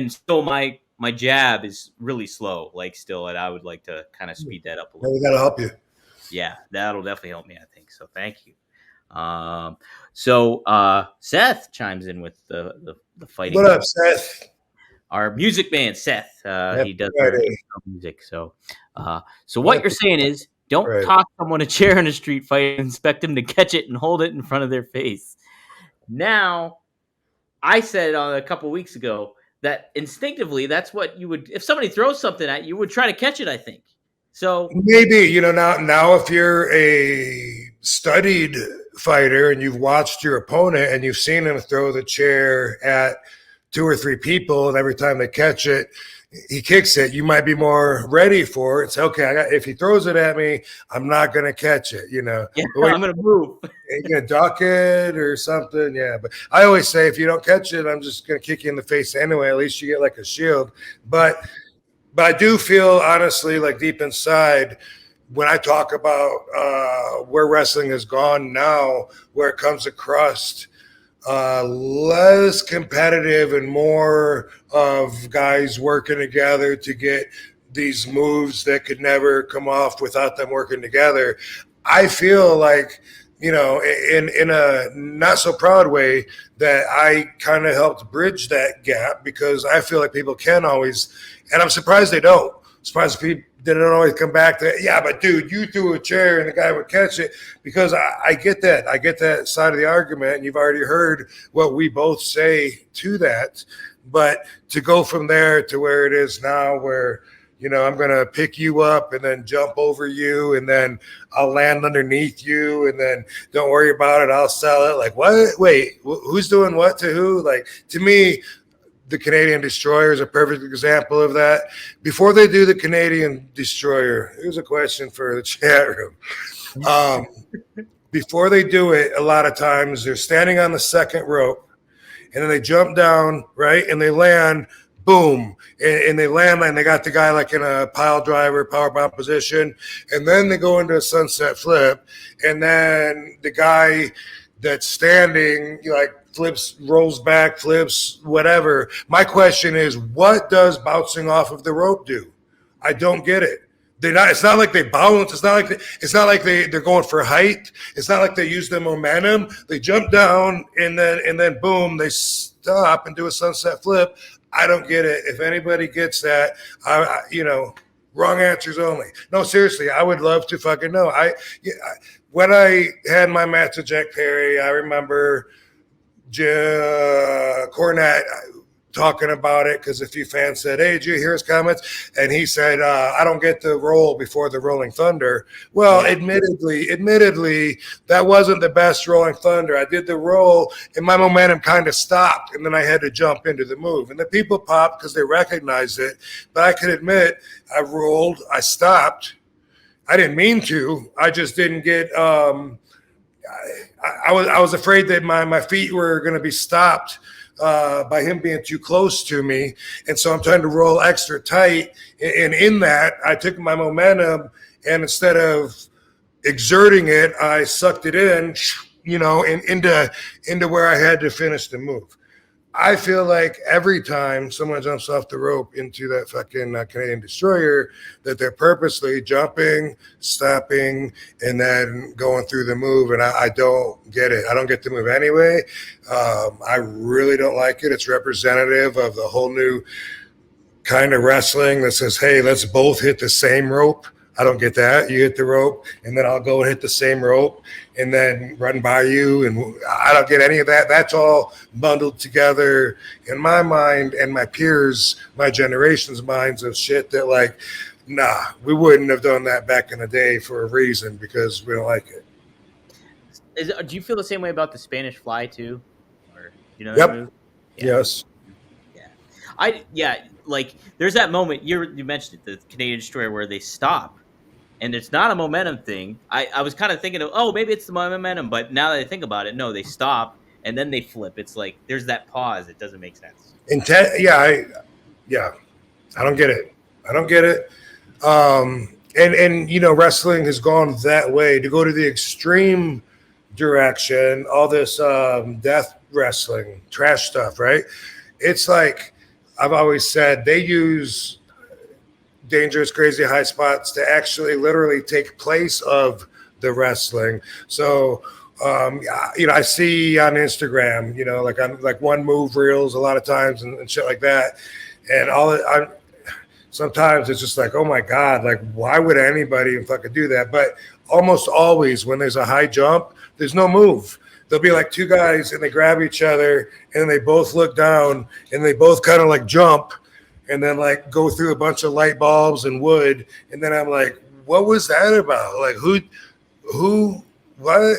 still my jab is really slow. Like still, and I would like to kind of speed that up a little. We gotta help you. Yeah, that'll definitely help me, I think. So thank you. So Seth chimes in with the fighting. What up, Seth? Our music man, Seth. He does music. So what you're saying is don't toss someone a chair in a street fight and expect them to catch it and hold it in front of their face. Now, I said a couple weeks ago that instinctively that's what you would, if somebody throws something at you, you would try to catch it, I think. So maybe, now if you're a studied fighter and you've watched your opponent and you've seen him throw the chair at 2 or 3 people, and every time they catch it, he kicks it, you might be more ready for it. It's okay. If he throws it at me, I'm not going to catch it, Yeah, I'm going to move. You're going to duck it or something. Yeah. But I always say, if you don't catch it, I'm just going to kick you in the face anyway. At least you get like a shield. But I do feel, honestly, like deep inside, when I talk about where wrestling has gone now, where it comes across less competitive and more of guys working together to get these moves that could never come off without them working together. I feel like, in a not so proud way, that I kind of helped bridge that gap, because I feel like people can always, and I'm surprised they don't. Surprised people they don't always come back to, yeah, but dude, you threw a chair and the guy would catch it, because I get that. I get that side of the argument, and you've already heard what we both say to that. But to go from there to where it is now, where, I'm going to pick you up and then jump over you, and then I'll land underneath you, and then don't worry about it, I'll sell it. Like, what? Wait, who's doing what to who? Like, to me, the Canadian Destroyer is a perfect example of that. Before they do the Canadian Destroyer, here's a question for the chat room. Before they do it, a lot of times they're standing on the second rope, and then they jump down, right? And they land, boom. And they land, and they got the guy like in a pile driver, powerbomb position. And then they go into a sunset flip. And then the guy that's standing, flips, rolls back, flips, whatever. My question is, what does bouncing off of the rope do? I don't get it. It's not like they bounce. It's not like they're going for height. It's not like they use their momentum. They jump down and then boom, they stop and do a sunset flip. I don't get it. If anybody gets that, wrong answers only. No, seriously, I would love to fucking know. When I had my match with Jack Perry, I remember Cornette talking about it, because a few fans said, hey, did you hear his comments? And he said, I don't get the roll before the Rolling Thunder. Well, admittedly, that wasn't the best Rolling Thunder. I did the roll, and my momentum kind of stopped, and then I had to jump into the move. And the people popped because they recognized it. But I can admit, I rolled, I stopped. I didn't mean to. I just didn't get I was afraid that my feet were going to be stopped by him being too close to me. And so I'm trying to roll extra tight. And in that, I took my momentum, and instead of exerting it, I sucked it in, into where I had to finish the move. I feel like every time someone jumps off the rope into that fucking Canadian destroyer, that they're purposely jumping, stopping, and then going through the move. And I don't get it. I don't get the move anyway. I really don't like it. It's representative of the whole new kind of wrestling that says, hey, let's both hit the same rope. I don't get that. You hit the rope, and then I'll go and hit the same rope and then run by you. And I don't get any of that. That's all bundled together in my mind and my peers, my generation's minds of shit that, like, nah, we wouldn't have done that back in the day for a reason because we don't like it. Do you feel the same way about the Spanish Fly too? Or you know Yep. that move? Yeah. Yes. Like there's that moment you mentioned it, the Canadian destroyer where they stop. And it's not a momentum thing. I was kind of thinking of, oh, maybe it's the momentum. But now that I think about it, no, they stop and then they flip. It's like there's that pause. It doesn't make sense. I don't get it. And you know, wrestling has gone that way to go to the extreme direction. All this death wrestling, trash stuff, right? It's like I've always said, they use dangerous, crazy high spots to actually literally take place of the wrestling. So, you know, I see on Instagram, you know, like on like one move reels a lot of times and shit like that. And sometimes it's just like, oh my God, like why would anybody fucking do that? But almost always when there's a high jump, there's no move. There'll be like two guys and they grab each other and they both look down and they both kind of like jump and then like go through a bunch of light bulbs and wood. And then I'm like, what was that about? Like what?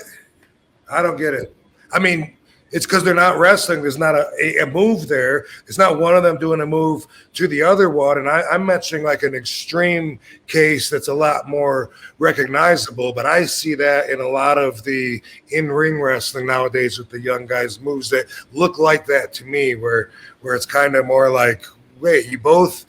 I don't get it. I mean, it's because they're not wrestling. There's not a move there. It's not one of them doing a move to the other one. And I'm mentioning like an extreme case that's a lot more recognizable. But I see that in a lot of the in-ring wrestling nowadays with the young guys' moves that look like that to me, where it's kind of more like, wait, you both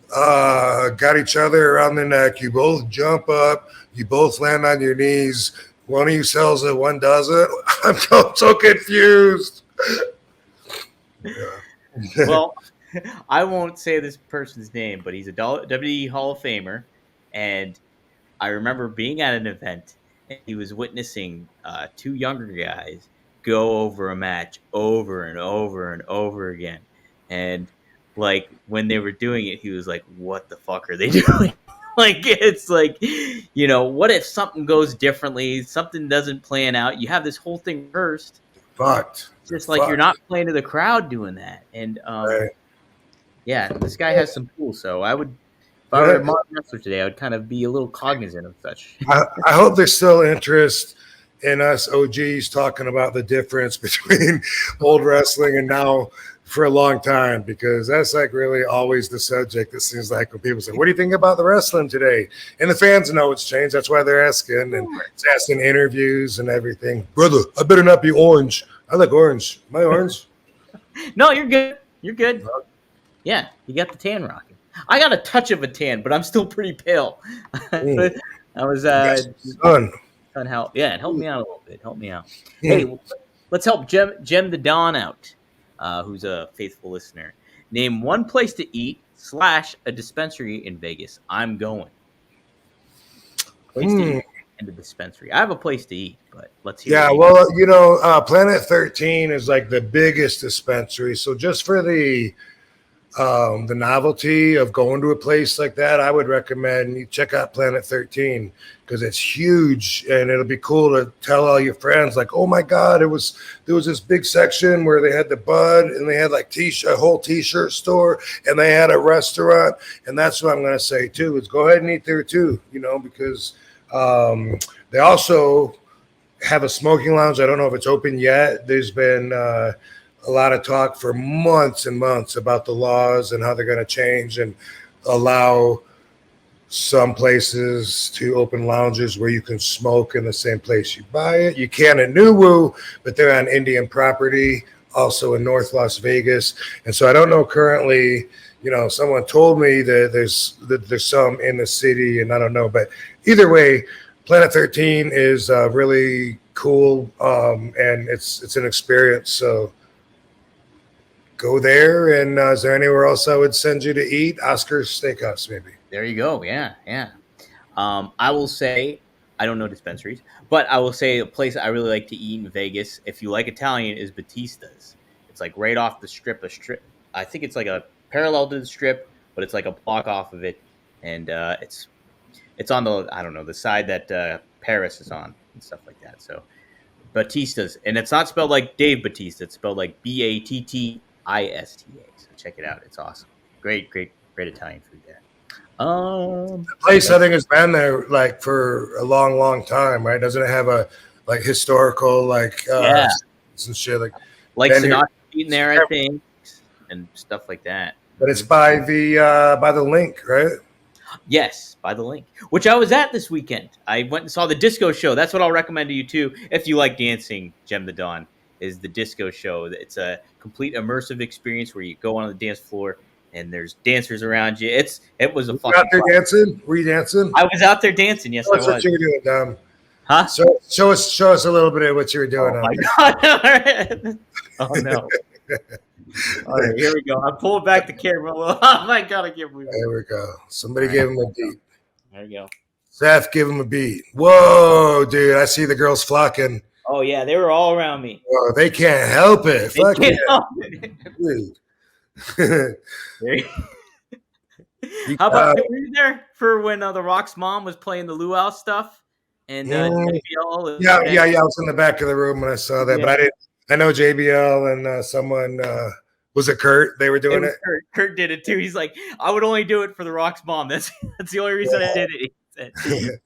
got each other around the neck. You both jump up. You both land on your knees. One of you sells it, one doesn't. I'm so confused. Yeah. Well, I won't say this person's name, but he's a WWE Hall of Famer. And I remember being at an event, and he was witnessing two younger guys go over a match over and over and over again. And like when they were doing it, he was like, what the fuck are they doing? Like, it's like, you know, what if something goes differently, something doesn't plan out, you have this whole thing rehearsed. Fucked. It's just like you're not playing to the crowd doing that. And Right. yeah, this guy has some tools. So I would, if I were a modern wrestler today, I would kind of be a little cognizant of such. I hope there's still interest in us OGs talking about the difference between old wrestling and now for a long time, because that's like really always the subject. It seems like when people say, what do you think about the wrestling today? And the fans know it's changed. That's why they're asking, and it's asked in interviews and everything. Brother, I better not be orange. I like orange. Am I orange? No, you're good. You're good. Yeah, you got the tan rocking. I got a touch of a tan, but I'm still pretty pale. I was Son. help. Yeah, it helped me out a little bit. Help me out. Hey, let's help Gem the Dawn out. Who's a faithful listener. Name one place to eat / a dispensary in Vegas. I'm going. Place to eat and a dispensary. I have a place to eat, but let's hear. Yeah, well, you know, Planet 13 is like the biggest dispensary. So just for the novelty of going to a place like that, I would recommend you check out Planet 13 because it's huge and it'll be cool to tell all your friends like, oh my God, there was this big section where they had the bud and they had like a whole t-shirt store and they had a restaurant. And that's what I'm going to say too, is go ahead and eat there too, you know, because they also have a smoking lounge. I don't know if it's open yet. There's been a lot of talk for months and months about the laws and how they're going to change and allow some places to open lounges where you can smoke in the same place you buy it. You can in Nuwu, but they're on Indian property, also in North Las Vegas. And so I don't know currently, you know, someone told me that there's some in the city, and I don't know. But either way, Planet 13 is really cool, and it's an experience. So go there. And is there anywhere else I would send you to eat? Oscar's Steakhouse, maybe. There you go. Yeah, yeah. I will say I don't know dispensaries, but I will say a place I really like to eat in Vegas, if you like Italian, is Batista's. It's like right off the strip. I think it's like a parallel to the strip, but it's like a block off of it, and it's on the the side that Paris is on and stuff like that. So Batista's, and it's not spelled like Dave Batista. It's spelled like Battista. So check it out. It's awesome. Great Italian food there. The place I think has been there like for a long time, right? Doesn't it have a like historical some shit like Sinatra eating there, I think, and stuff like that. But it's by the link, right? Yes, by the link, which I was at this weekend. I went and saw the disco show. That's what I'll recommend to you too, if you like dancing. Gem the Dawn is the disco show. It's a complete immersive experience where you go on the dance floor and there's dancers around you. It was a fucking. Out there dancing? Were you dancing? I was out there dancing. Yes, I was. What you were doing, Dom? Huh? So show us a little bit of what you were doing. Oh my god! Oh no! All right, here we go. I pulled back the camera a little. Oh my god! I can't believe it. There we go. Somebody give him a beat. There we go. Seth, give him a beat. Whoa, dude! I see the girls flocking. Oh yeah, they were all around me. Whoa, they can't help it. They can't help it. Dude. How about were you there for when the Rock's mom was playing the luau stuff? And JBL yeah, I was in the back of the room when I saw that, but I know JBL and someone was it Kurt? They were doing it. Kurt did it too. He's like, I would only do it for the Rock's mom. That's the only reason I did it.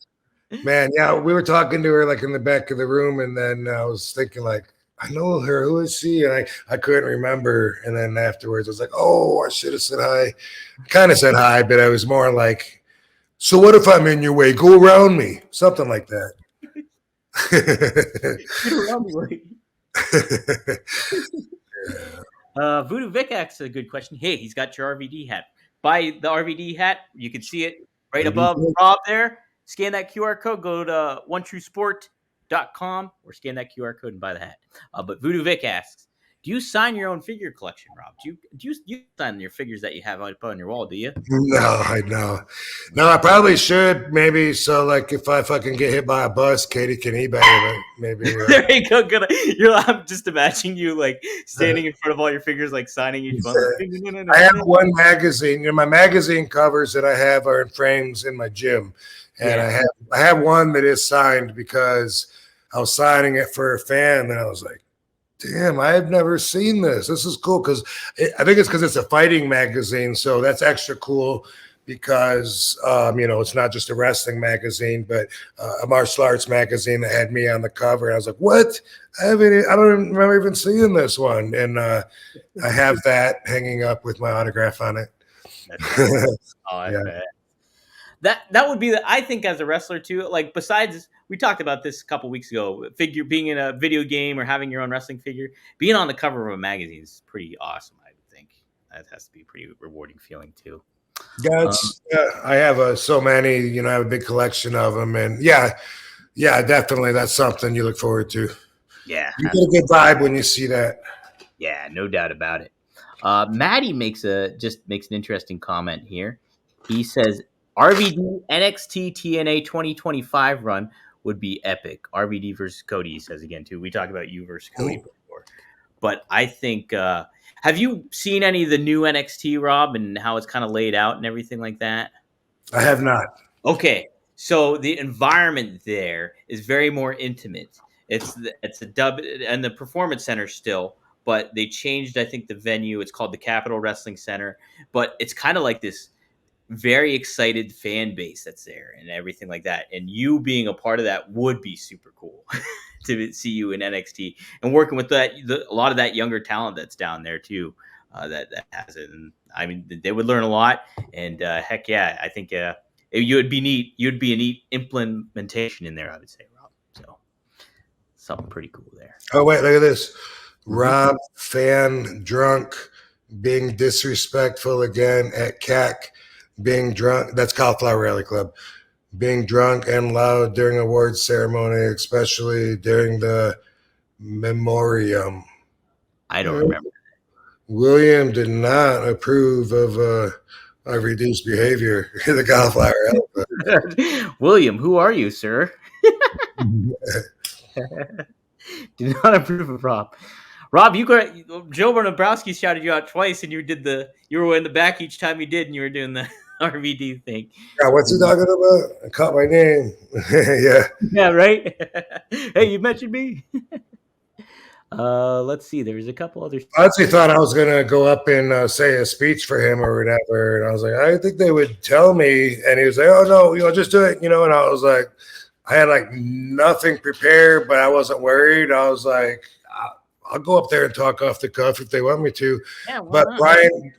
Man, yeah, we were talking to her like in the back of the room, and then I was thinking like, I know her. Who is she? And I couldn't remember. And then afterwards, I was like, oh, I should have said hi. Kind of said hi, but I was more like, so what if I'm in your way? Go around me. Something like that. Get around me. Voodoo Vic asks a good question. Hey, he's got your RVD hat. Buy the RVD hat. You can see it right above Rob there. Scan that QR code. Go to onetruesport.com or scan that QR code and buy the hat. But Voodoo Vic asks, do you sign your own figure collection, Rob? Do you sign your figures that you have out on your wall, do you? No, I know. No, I probably should. Maybe so. Like if I fucking get hit by a bus, Katie can eBay it. Maybe. There you go. Good. I'm just imagining you like standing in front of all your figures, like signing each one. I have one magazine. My magazine covers that I have are in frames in my gym, and I have one that is signed because I was signing it for a fan, and I was like, damn, I have never seen this. This is cool because I think it's because it's a fighting magazine. So that's extra cool because, it's not just a wrestling magazine, but a martial arts magazine that had me on the cover. And I was like, what? I don't remember even seeing this one. And I have that hanging up with my autograph on it. That would be I think as a wrestler too, like besides we talked about this a couple weeks ago, being in a video game or having your own wrestling figure, being on the cover of a magazine is pretty awesome. I would think that has to be a pretty rewarding feeling too. Yeah, I have so many, I have a big collection of them, and yeah, definitely that's something you look forward to. Yeah, you get a good vibe when you see that. Yeah, no doubt about it. Maddie makes an interesting comment here. He says RVD NXT TNA 2025 run would be epic. RVD versus Cody, he says again too. We talked about you versus Cody before, but I think have you seen any of the new NXT, Rob, and how it's kind of laid out and everything like that? I have not. Okay, so the environment there is very more intimate. It's a dub and the Performance Center still, but they changed, I think, the venue. It's called the Capitol Wrestling Center, but it's kind of like this very excited fan base that's there and everything like that. And you being a part of that would be super cool to see you in NXT and working with a lot of that younger talent that's down there too, that has it. And I mean, they would learn a lot. And heck yeah, I think you would be neat. You'd be a neat implementation in there, I would say, Rob. So something pretty cool there. Oh wait, look at this. Rob fan drunk being disrespectful again at CAC. Being drunk, that's Cauliflower Rally Club. Being drunk and loud during awards ceremony, especially during the memoriam. I don't remember. William did not approve of RVD's behavior. The Cauliflower William, who are you, sir? Do not approve of Rob. Rob, you got Joe Bernabrowski shouted you out twice, and you were in the back each time you did, and you were doing the RVD thing. Yeah, what's he talking about? I caught my name. Yeah. Yeah, right. Hey, you mentioned me. Let's see. There's a couple other. I honestly thought I was gonna go up and say a speech for him or whatever, and I was like, I think they would tell me, and he was like, oh no, just do it, and I was like, I had like nothing prepared, but I wasn't worried. I was like, I'll go up there and talk off the cuff if they want me to. Yeah, but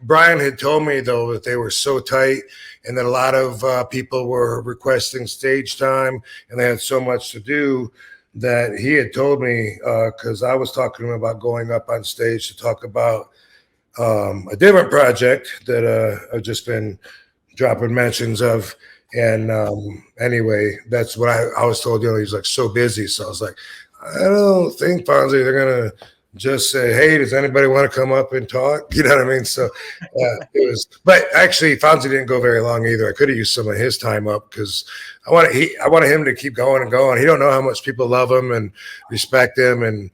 Brian had told me though that they were so tight, and that a lot of people were requesting stage time, and they had so much to do that he had told me, because I was talking to him about going up on stage to talk about a different project that I've just been dropping mentions of. And anyway, that's what I was told. He's like so busy. So I was like, I don't think Fonzie, they're going to just say, hey, does anybody want to come up and talk? You know what I mean? So it was, but actually Fonzie didn't go very long either. I could have used some of his time up because I wanted him to keep going and going. He don't know how much people love him and respect him and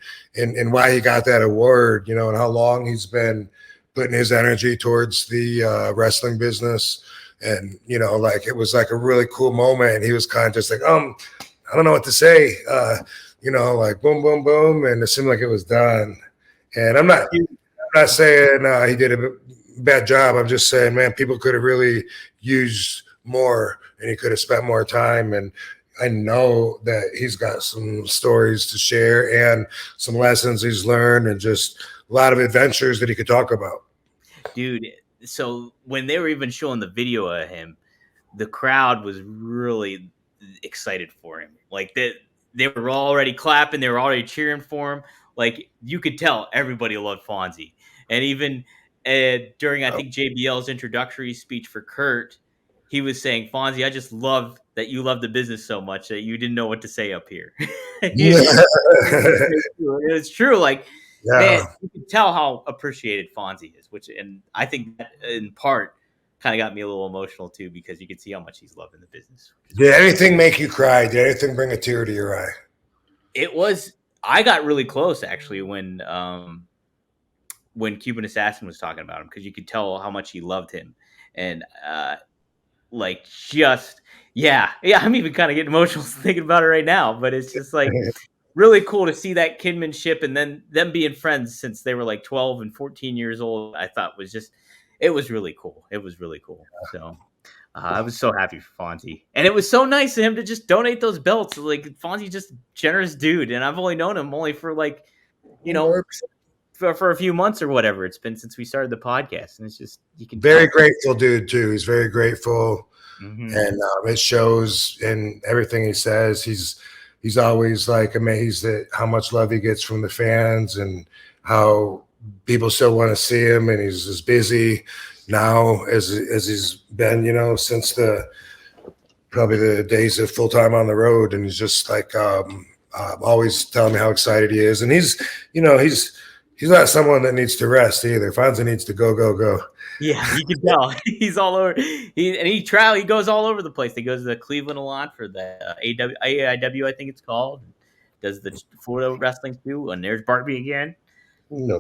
why he got that award, and how long he's been putting his energy towards the wrestling business. And, like, it was like a really cool moment. And he was kind of just like, I don't know what to say. Like boom, boom, boom. And it seemed like it was done. And I'm not saying he did a bad job. I'm just saying, man, people could have really used more and he could have spent more time. And I know that he's got some stories to share and some lessons he's learned and just a lot of adventures that he could talk about. Dude, so when they were even showing the video of him, the crowd was really excited for him. Like they were already clapping, they were already cheering for him. Like you could tell everybody loved Fonzie. And even during, I think, JBL's introductory speech for Kurt, he was saying, Fonzie, I just love that you love the business so much that you didn't know what to say up here. It was true. Like, man, you can tell how appreciated Fonzie is, and I think that in part kind of got me a little emotional too, because you can see how much he's loving the business. Did anything make you cry? Did anything bring a tear to your eye? I got really close actually when Cuban Assassin was talking about him, because you could tell how much he loved him. And I'm even kind of getting emotional thinking about it right now, but it's just like really cool to see that kinship, and then them being friends since they were like 12 and 14 years old. I thought it was really cool. It was really cool. So I was so happy for Fonzie, and it was so nice of him to just donate those belts. Like, Fonzie's just a generous dude, and I've only known him for like, for a few months or whatever it's been since we started the podcast, and it's just, you can very grateful dude too. He's very grateful, and it shows in everything he says. He's always like amazed at how much love he gets from the fans and how people still want to see him, and he's as busy now as he's been, since probably the days of full time on the road. And he's just like always telling me how excited he is, and he's not someone that needs to rest either. Fonzie needs to go. Yeah, you can tell he's all over. He goes all over the place. He goes to Cleveland a lot for the AIW, I think it's called. Does the Florida wrestling too? And there's Barbie again. No,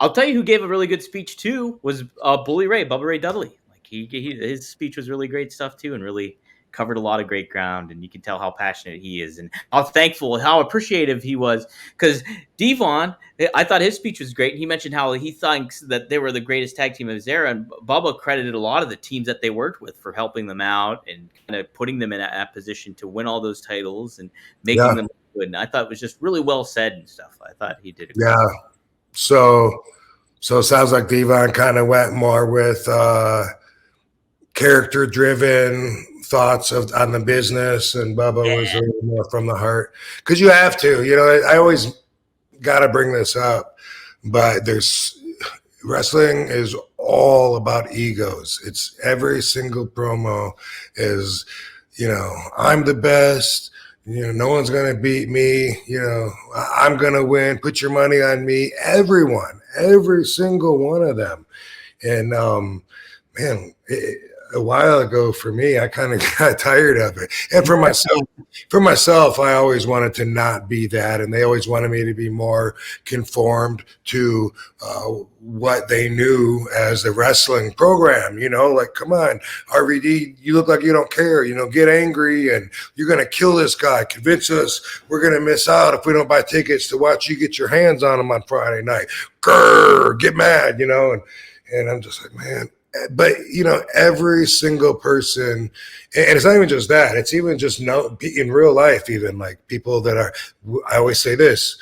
I'll tell you who gave a really good speech too was Bubba Ray Dudley. Like his speech was really great stuff too, and really covered a lot of great ground, and you can tell how passionate he is and how thankful, how appreciative he was. Because Devon, I thought his speech was great. He mentioned how he thinks that they were the greatest tag team of his era, and Bubba credited a lot of the teams that they worked with for helping them out and kind of putting them in that position to win all those titles and making them good. And I thought it was just really well said and stuff. I thought he did a great job. So it sounds like Devon kind of went more with character-driven thoughts on the business, and Bubba was a little more from the heart, because you have to. I always got to bring this up, but wrestling is all about egos. It's every single promo is, I'm the best. No one's gonna beat me. I'm gonna win. Put your money on me. Everyone every single one of them. And man, a while ago for me, I kind of got tired of it. And for myself, I always wanted to not be that, and they always wanted me to be more conformed to what they knew as the wrestling program. You know, like, come on, RVD, you look like you don't care. You know, get angry, and you're gonna kill this guy. Convince us we're gonna miss out if we don't buy tickets to watch you get your hands on him on Friday night. Grrr, get mad, you know, and I'm just like, man. But you know, every single person, and it's not even just that, it's even just in real life, even like people that are, I always say this,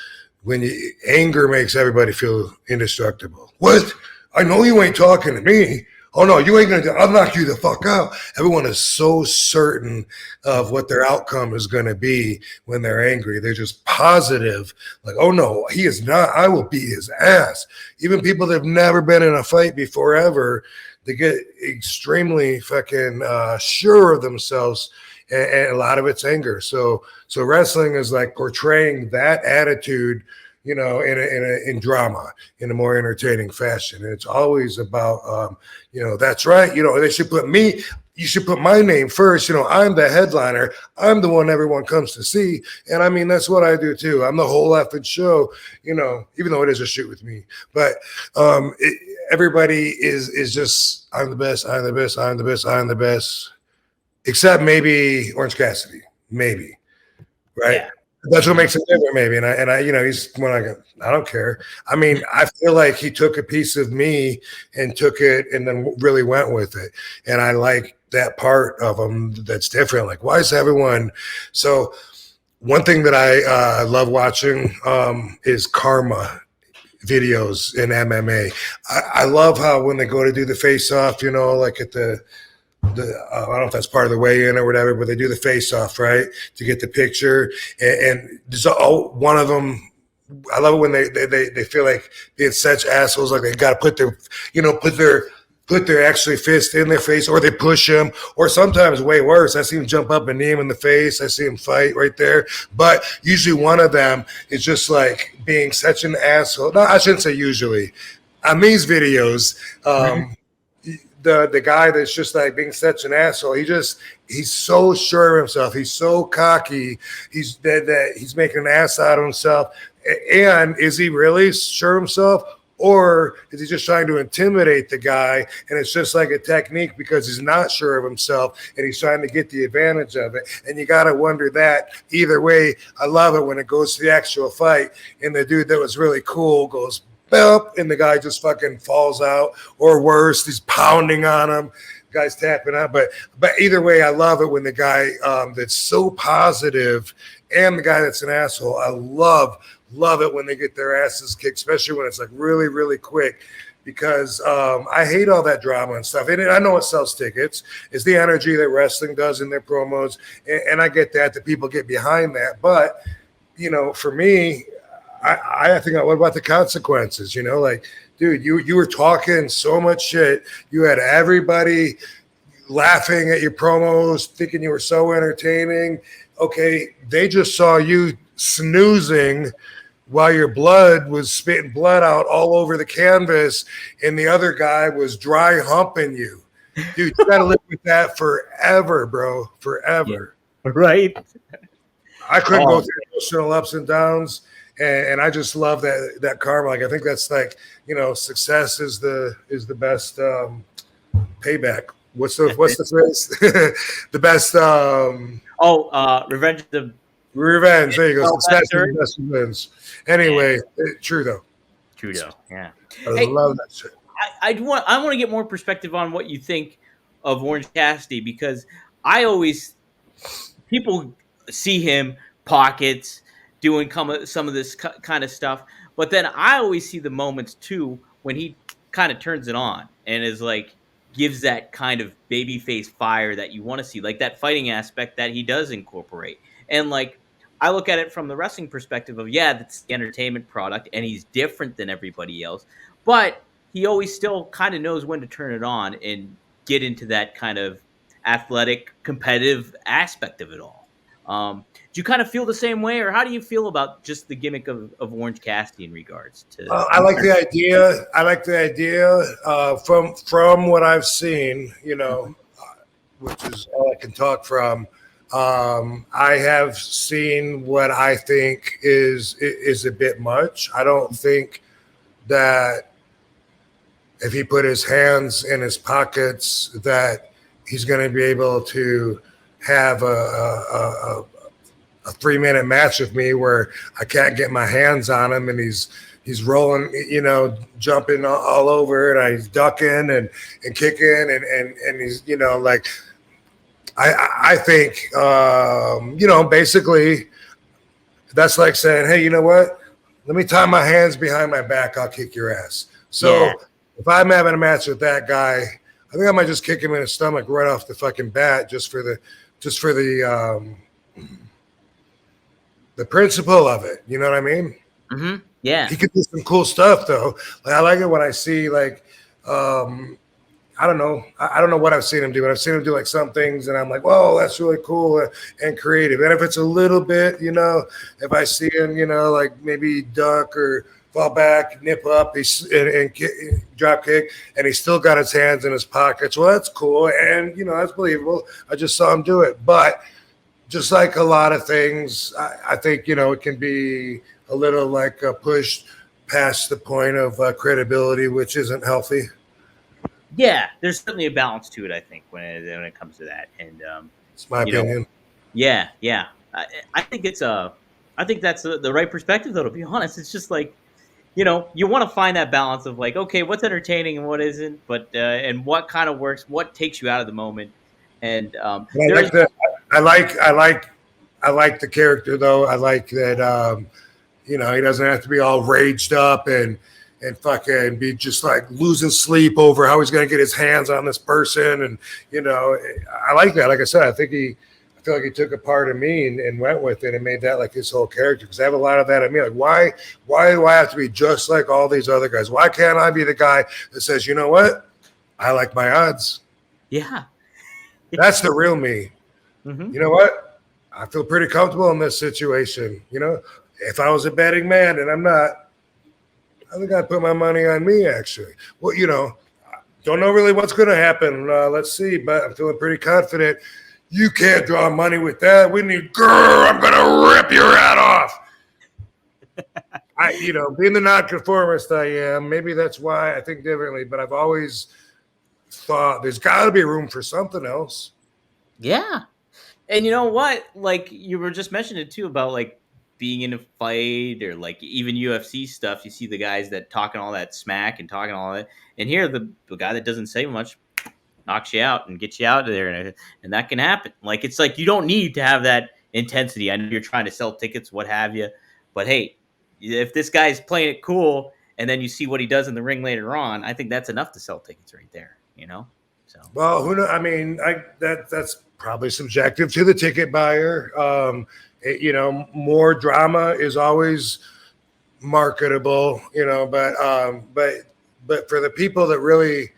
anger makes everybody feel indestructible. What? I know you ain't talking to me. Oh no, you ain't gonna I'll knock you the fuck out. Everyone is so certain of what their outcome is gonna be when they're angry. They're just positive, like, oh no, he is not, I will beat his ass. Even people that have never been in a fight before ever, they get extremely fucking sure of themselves, and a lot of it's anger. So wrestling is like portraying that attitude, you know, in drama, in a more entertaining fashion. And it's always about, you know, that's right. You know, you should put my name first. You know, I'm the headliner. I'm the one everyone comes to see. And I mean, that's what I do too. I'm the whole effing show, you know, even though it is a shoot with me. But everybody is just, I'm the best, I'm the best, I'm the best, I'm the best. Except maybe Orange Cassidy. Maybe. Right? Yeah. That's what makes it different, maybe. And I, you know, he's when I don't care. I mean, I feel like he took a piece of me and took it and then really went with it. And I like that part of him that's different. Like, why is everyone so? One thing that I love watching is karma videos in MMA. I love how when they go to do the face off, you know, like at the I don't know if that's part of the weigh-in or whatever, but they do the face-off, right, to get the picture. And there's one of them, I love it when they feel like being such assholes, like they got to put their, you know, put their actually fist in their face, or they push him, or sometimes way worse, I see him jump up and knee him in the face. I see him fight right there. But usually one of them is just like being such an asshole. No, I shouldn't say usually. On these videos, the guy that's just like being such an asshole, he's so sure of himself, he's so cocky, he's that he's making an ass out of himself. And is he really sure of himself, or is he just trying to intimidate the guy, and it's just like a technique because he's not sure of himself and he's trying to get the advantage of it? And you got to wonder that. Either way, I love it when it goes to the actual fight and the dude that was really cool goes and the guy just fucking falls out, or worse, he's pounding on him, guy's tapping out. But either way, I love it when the guy that's so positive and the guy that's an asshole, I love it when they get their asses kicked, especially when it's like really, really quick, because I hate all that drama and stuff. And I know it sells tickets. It's the energy that wrestling does in their promos, and I get that people get behind that. But, you know, for me, I think, what about the consequences? You know, like, dude, you were talking so much shit. You had everybody laughing at your promos, thinking you were so entertaining. Okay, they just saw you snoozing while your blood was spitting blood out all over the canvas, and the other guy was dry humping you. Dude, you got to live with that forever, bro, forever. Yeah, right. I couldn't go through emotional ups and downs. And I just love that karma. Like, I think that's like, you know, success is the best payback. What's the phrase? The best. Revenge. There you go. Success is the best revenge. Anyway, true though. Yeah. I love that shit. I want to get more perspective on what you think of Orange Cassidy, because people see him pockets, doing some of this kind of stuff. But then I always see the moments too when he kind of turns it on and is like, gives that kind of babyface fire that you want to see, like that fighting aspect that he does incorporate. And like, I look at it from the wrestling perspective of, yeah, that's the entertainment product and he's different than everybody else, but he always still kind of knows when to turn it on and get into that kind of athletic, competitive aspect of it all. Do you kind of feel the same way, or how do you feel about just the gimmick of Orange Cassidy in regards to? I like the idea. I like the idea from what I've seen, which is all I can talk from. I have seen what I think is a bit much. I don't think that if he put his hands in his pockets that he's going to be able to have a 3-minute match with me where I can't get my hands on him and he's rolling, jumping all over and he's ducking and kicking and he's, like, I think, basically that's like saying, hey, you know what? Let me tie my hands behind my back. I'll kick your ass. So if I'm having a match with that guy, I think I might just kick him in the stomach right off the fucking bat just for the principle of it. You know what I mean? Mm-hmm. Yeah. He could do some cool stuff though. Like I like it when I see like, I don't know. I don't know what I've seen him do, but I've seen him do like some things and I'm like, whoa, that's really cool and creative. And if it's a little bit, if I see him, like maybe duck or fall back, nip up, and drop kick, and he's still got his hands in his pockets. Well, that's cool. And, that's believable. I just saw him do it. But just like a lot of things, I think, it can be a little like pushed past the point of credibility, which isn't healthy. Yeah, there's certainly a balance to it, I think, when it comes to that. And it's my opinion. Yeah. I think I think that's the right perspective, though, to be honest. It's just like, you want to find that balance of like, okay, what's entertaining and what isn't, but and what kind of works, what takes you out of the moment. And I like the character though. I like that he doesn't have to be all raged up and fucking be just like losing sleep over how he's going to get his hands on this person. And, I like that. Like I said, I feel like he took a part of me and went with it and made that like his whole character. Because I have a lot of that in me. Like, why do I have to be just like all these other guys? Why can't I be the guy that says, you know what? I like my odds. Yeah. That's the real me. Mm-hmm. You know what? I feel pretty comfortable in this situation. If I was a betting man and I'm not, I think I'd put my money on me, actually. Well, don't know really what's going to happen. Let's see, but I'm feeling pretty confident. You can't draw money with that. We need, girl, I'm going to rip your head off. Being the nonconformist I am, maybe that's why I think differently, but I've always thought there's got to be room for something else. Yeah. And you know what? Like you were just mentioning it too about like being in a fight or like even UFC stuff, you see the guys that talking all that smack and talking all that. And here, the guy that doesn't say much knocks you out and gets you out of there. And that can happen. Like, it's like, you don't need to have that intensity. I know you're trying to sell tickets, what have you. But hey, if this guy's playing it cool and then you see what he does in the ring later on, I think that's enough to sell tickets right there, So, well, who knows? I mean, that's probably subjective to the ticket buyer. More drama is always marketable, but for the people that really,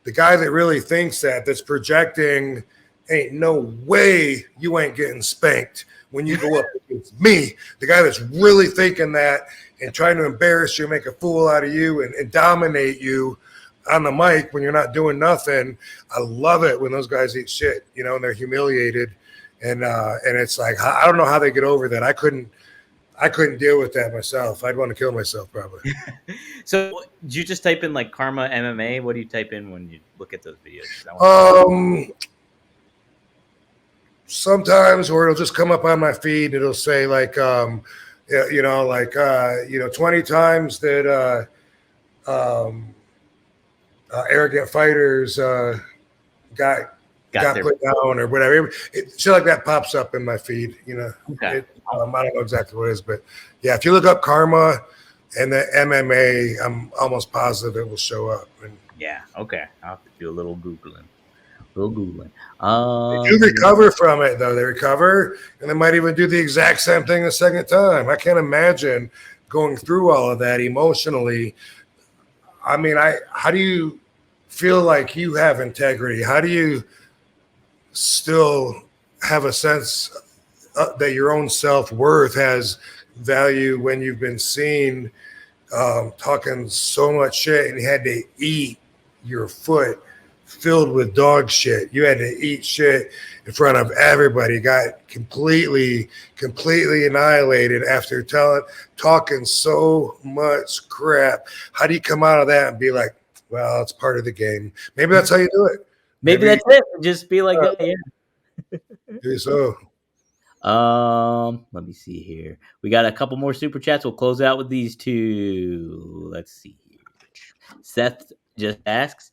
the guy that really thinks that's projecting, ain't no way you ain't getting spanked when you go up against me. The guy that's really thinking that and trying to embarrass you, make a fool out of you and dominate you on the mic when you're not doing nothing. I love it when those guys eat shit, and they're humiliated. And it's like, I don't know how they get over that. I couldn't deal with that myself. I'd want to kill myself probably. So do you just type in like Karma MMA? What do you type in when you look at those videos? Sometimes, or it'll just come up on my feed. It'll say like, 20 times that arrogant fighters got put down or whatever. Shit like that pops up in my feed, Okay. I don't know exactly what it is, but yeah, if you look up Karma and the MMA, I'm almost positive it will show up. Yeah, okay. I'll have to do a little Googling. They do recover from it, though. They recover, and they might even do the exact same thing a second time. I can't imagine going through all of that emotionally. I mean, how do you feel like you have integrity? How do you still have a sense that your own self-worth has value when you've been seen talking so much shit and you had to eat your foot filled with dog shit. You had to eat shit in front of everybody. Got completely annihilated after talking so much crap. How do you come out of that and be like, well, it's part of the game? Maybe that's how you do it. Maybe that's it. Just be like that. Yeah. Maybe so. Let me see here. We got a couple more super chats. We'll close out with these two. Let's see. Seth just asks,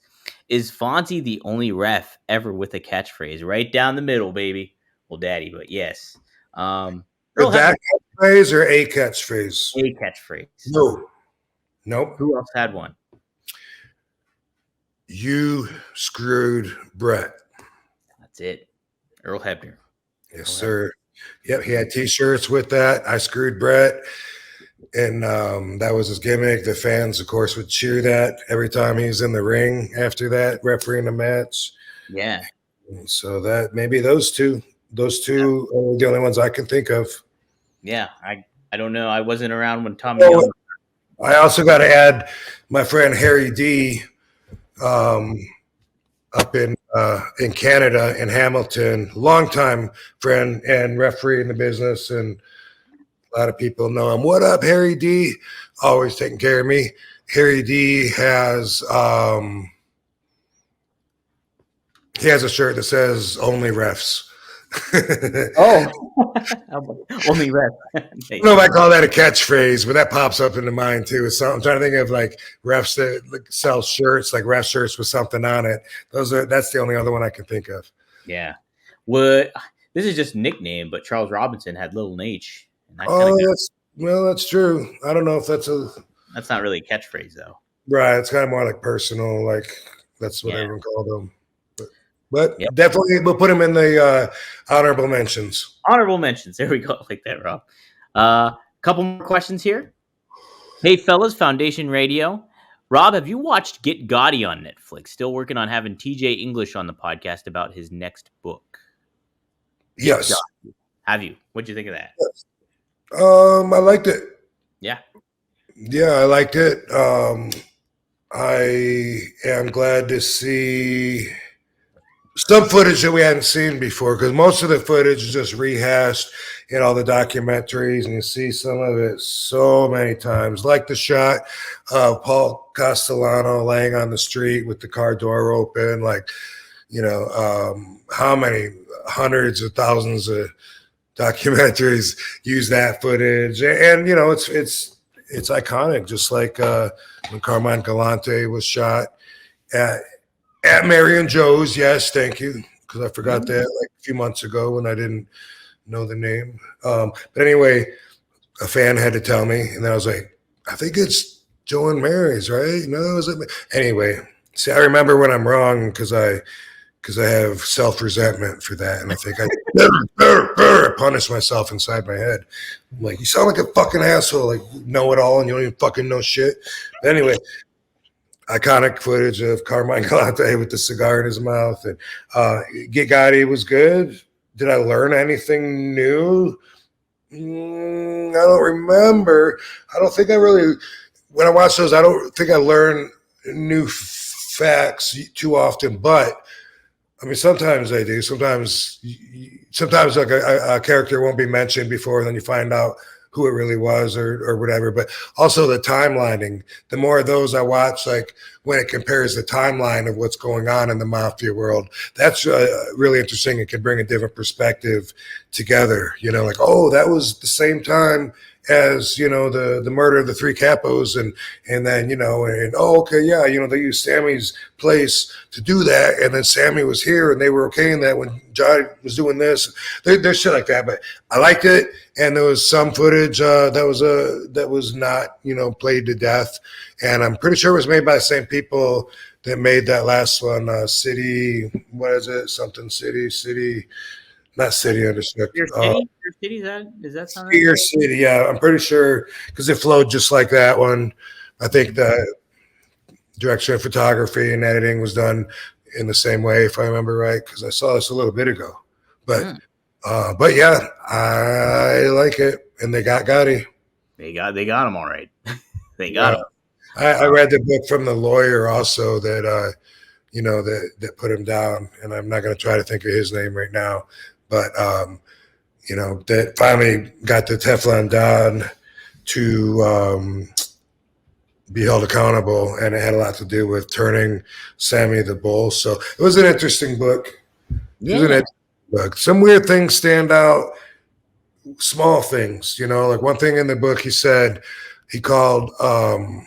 is Fonzie the only ref ever with a catchphrase? Right down the middle, baby. Well, daddy, but yes. Is that catchphrase or a catchphrase? A catchphrase. No. Nope. Who else had one? You screwed Brett. That's it. Earl Hebner. Yes, sir. Yep, he had T-shirts with that. I screwed Brett, and that was his gimmick. The fans, of course, would cheer that every time he was in the ring after that, refereeing a match. Yeah. So that maybe those two are the only ones I can think of. Yeah, I don't know. I wasn't around when Tommy Young. I also got to add my friend Harry D. Up in Canada, in Hamilton, longtime friend and referee in the business, and a lot of people know him. What up, Harry D? Always taking care of me. Harry D has a shirt that says "Only refs." Only ref. I don't know if I call that a catchphrase, but that pops up into mind too. So I'm trying to think of like refs that sell shirts, like ref shirts with something on it. That's the only other one I can think of. Yeah. This is just nickname, but Charles Robinson had Little H. That's true. I don't know if that's not really a catchphrase though. Right. It's kind of more like personal, like that's what everyone called them. But definitely we'll put him in the honorable mentions. Honorable mentions. There we go. Like that, Rob. Couple more questions here. Hey, fellas, Foundation Radio. Rob, have you watched Get Gotti on Netflix? Still working on having TJ English on the podcast about his next book. Yes. Have you? What'd you think of that? Yes. I liked it. Yeah. Yeah, I liked it. I am glad to see some footage that we hadn't seen before, because most of the footage is just rehashed in all the documentaries, and you see some of it so many times, like the shot of Paul Castellano laying on the street with the car door open, like, how many hundreds of thousands of documentaries use that footage, and it's iconic, just like when Carmine Galante was shot at Marion Joe's. Yes, thank you, because I forgot that like a few months ago when I didn't know the name. But anyway, a fan had to tell me, and then I was like, I think it's Joe and Mary's, right? No, is it? Anyway, see, I remember when I'm wrong because I have self-resentment for that, and I think I punish myself inside my head. I'm like, you sound like a fucking asshole, like you know it all and you don't even fucking know shit. But anyway, iconic footage of Carmine Galante with the cigar in his mouth, and Get Gotti was good. Did I learn anything new? I don't remember. I don't think I really, when I watch those, I don't think I learn new facts too often, but I mean, sometimes I do. Sometimes like a character won't be mentioned before, and then you find out who it really was or whatever. But also the timelining, the more of those I watch, like when it compares the timeline of what's going on in the mafia world, that's really interesting. It can bring a different perspective together, like, oh, that was the same time as, the murder of the three capos, and then, and oh, okay, yeah, they used Sammy's place to do that, and then Sammy was here and they were okay in that when Johnny was doing this. There's shit like that, but I liked it, and there was some footage that was not, played to death, and I'm pretty sure it was made by the same people that made that last one, City, what is it? Something City. Not City under Your City, is that sound right? Your City, yeah. I'm pretty sure because it flowed just like that one. I think the direction of photography and editing was done in the same way, if I remember right, because I saw this a little bit ago. But But yeah, I like it, and they got Gotti. They got him all right. They got him. I read the book from the lawyer also that that put him down, and I'm not going to try to think of his name right now, but that finally got the Teflon Don to be held accountable, and it had a lot to do with turning Sammy the Bull. So it was an interesting book. Yeah. Some weird things stand out, small things, like one thing in the book he said he called Tommy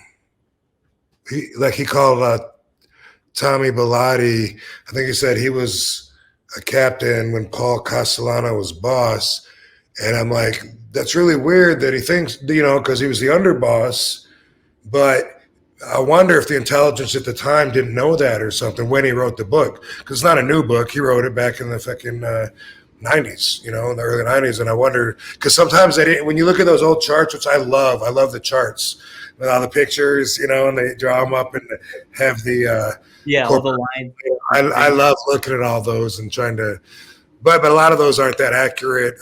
Bellotti. I think he said he was a captain when Paul Castellano was boss. And I'm like, that's really weird that he thinks, because he was the underboss. But I wonder if the intelligence at the time didn't know that or something when he wrote the book. Because it's not a new book. He wrote it back in the fucking 90s, in the early 90s. And I wonder, because sometimes when you look at those old charts, which I love the charts with all the pictures, and they draw them up and have the all the lines. I love looking at all those and trying to, but a lot of those aren't that accurate.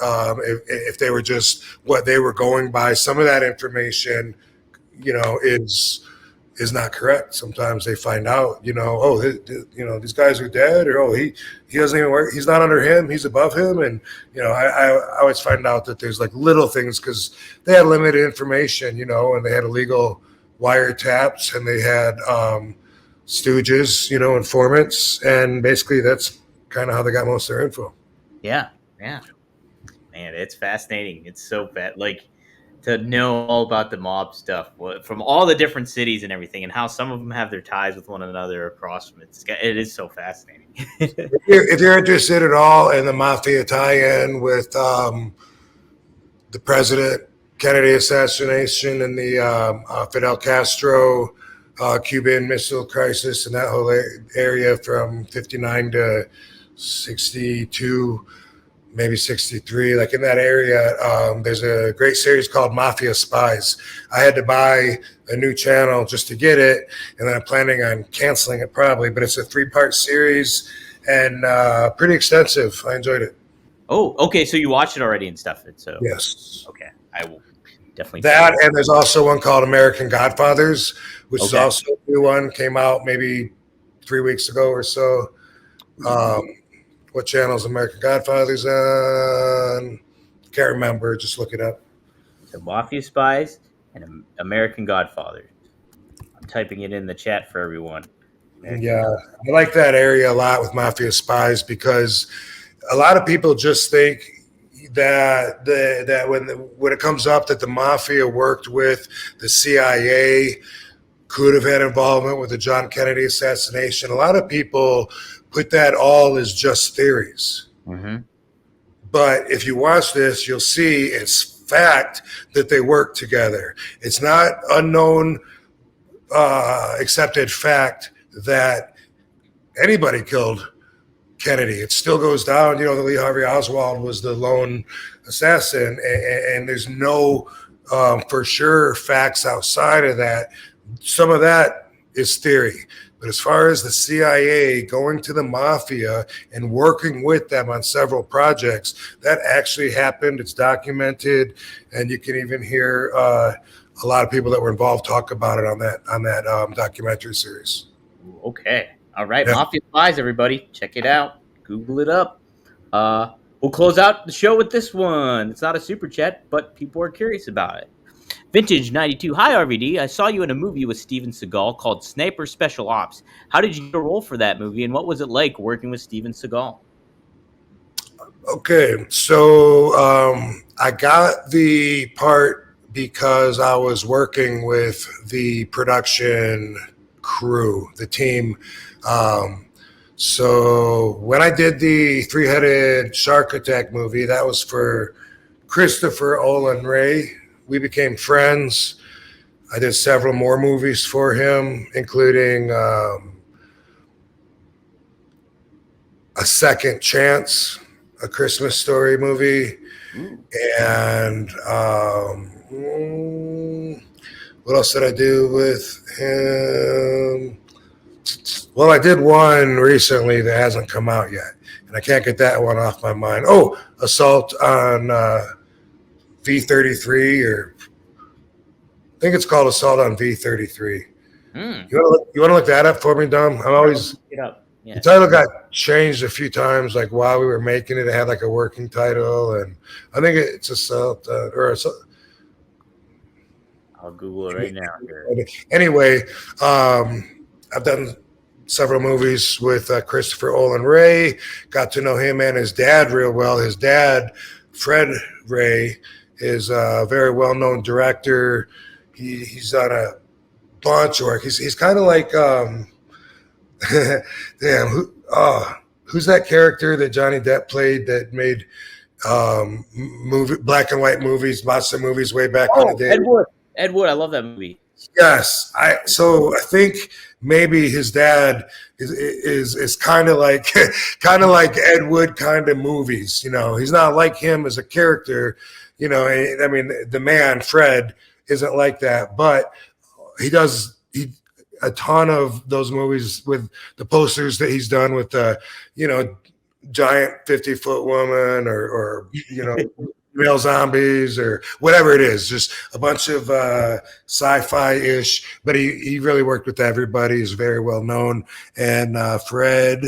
If they were just what they were going by, some of that information, is not correct. Sometimes they find out, these guys are dead, or he doesn't even work. He's not under him. He's above him, and I always find out that there's like little things because they had limited information, and they had illegal wiretaps and they had stooges, informants, and basically that's kind of how they got most of their info. Yeah, man, it's fascinating. It's so bad, like to know all about the mob stuff from all the different cities and everything, and how some of them have their ties with one another across from it. It is so fascinating. If you're interested at all in the mafia tie-in with the President Kennedy assassination and the Fidel Castro Cuban Missile Crisis and that whole area from 59 to 62, maybe 63, like in that area, there's a great series called Mafia Spies. I had to buy a new channel just to get it, and then I'm planning on canceling it probably, but it's a 3-part series and pretty extensive. I enjoyed it. Oh, okay, so you watched it already and stuff. So yes. Okay, I will definitely. That, and there's also one called American Godfathers, which is also a new one, came out maybe 3 weeks ago or so. What channel is American Godfathers on? Can't remember. Just look it up. So Mafia Spies and American Godfathers. I'm typing it in the chat for everyone. Yeah, I like that area a lot with Mafia Spies because a lot of people just think that when it comes up that the mafia worked with the CIA, could have had involvement with the John Kennedy assassination. A lot of people put that all as just theories. Mm-hmm. But if you watch this, you'll see it's fact that they work together. It's not unknown, accepted fact that anybody killed Kennedy. It still goes down. The Lee Harvey Oswald was the lone assassin, and there's no for sure facts outside of that. Some of that is theory. But as far as the CIA going to the mafia and working with them on several projects, that actually happened. It's documented, and you can even hear a lot of people that were involved talk about it on that documentary series. Okay. All right. Yeah. Mafia Spies, everybody. Check it out. Google it up. We'll close out the show with this one. It's not a super chat, but people are curious about it. Vintage 92. Hi, RVD. I saw you in a movie with Steven Seagal called Sniper Special Ops. How did you get a role for that movie, and what was it like working with Steven Seagal? Okay, so I got the part because I was working with the production crew, the team. So when I did the three-headed shark attack movie, that was for Christopher Olin Ray. We became friends. I did several more movies for him, including A Second Chance, a Christmas Story movie. And what else did I do with him? Well, I did one recently that hasn't come out yet. and I can't get that one off my mind. Oh, Assault on V33, or I think it's called Assault on V33. You want to look that up for me, Dom? I'm always Get up. Yeah. The title got changed a few times, like while we were making it. It had like a working title, and I think it's Assault or Assault. I'll Google it right now. Here. Anyway, I've done several movies with Christopher Olin Ray. Got to know him and his dad real well. His dad, Fred Ray, is a very well-known director. He's done a bunch of work. He's kind of like damn, who's that character that Johnny Depp played that made movie black and white movies, lots of movies way back in the day? Ed Wood, I love that movie. Yes, I think maybe his dad is kind of like Ed Wood kind of movies. You know, he's not like him as a character. You know, I mean, the man Fred isn't like that, but he does a ton of those movies with the posters that he's done with the, you know, giant 50-foot woman or you know. Real zombies or whatever it is, just a bunch of sci-fi-ish, but he really worked with everybody. He's very well known. And Fred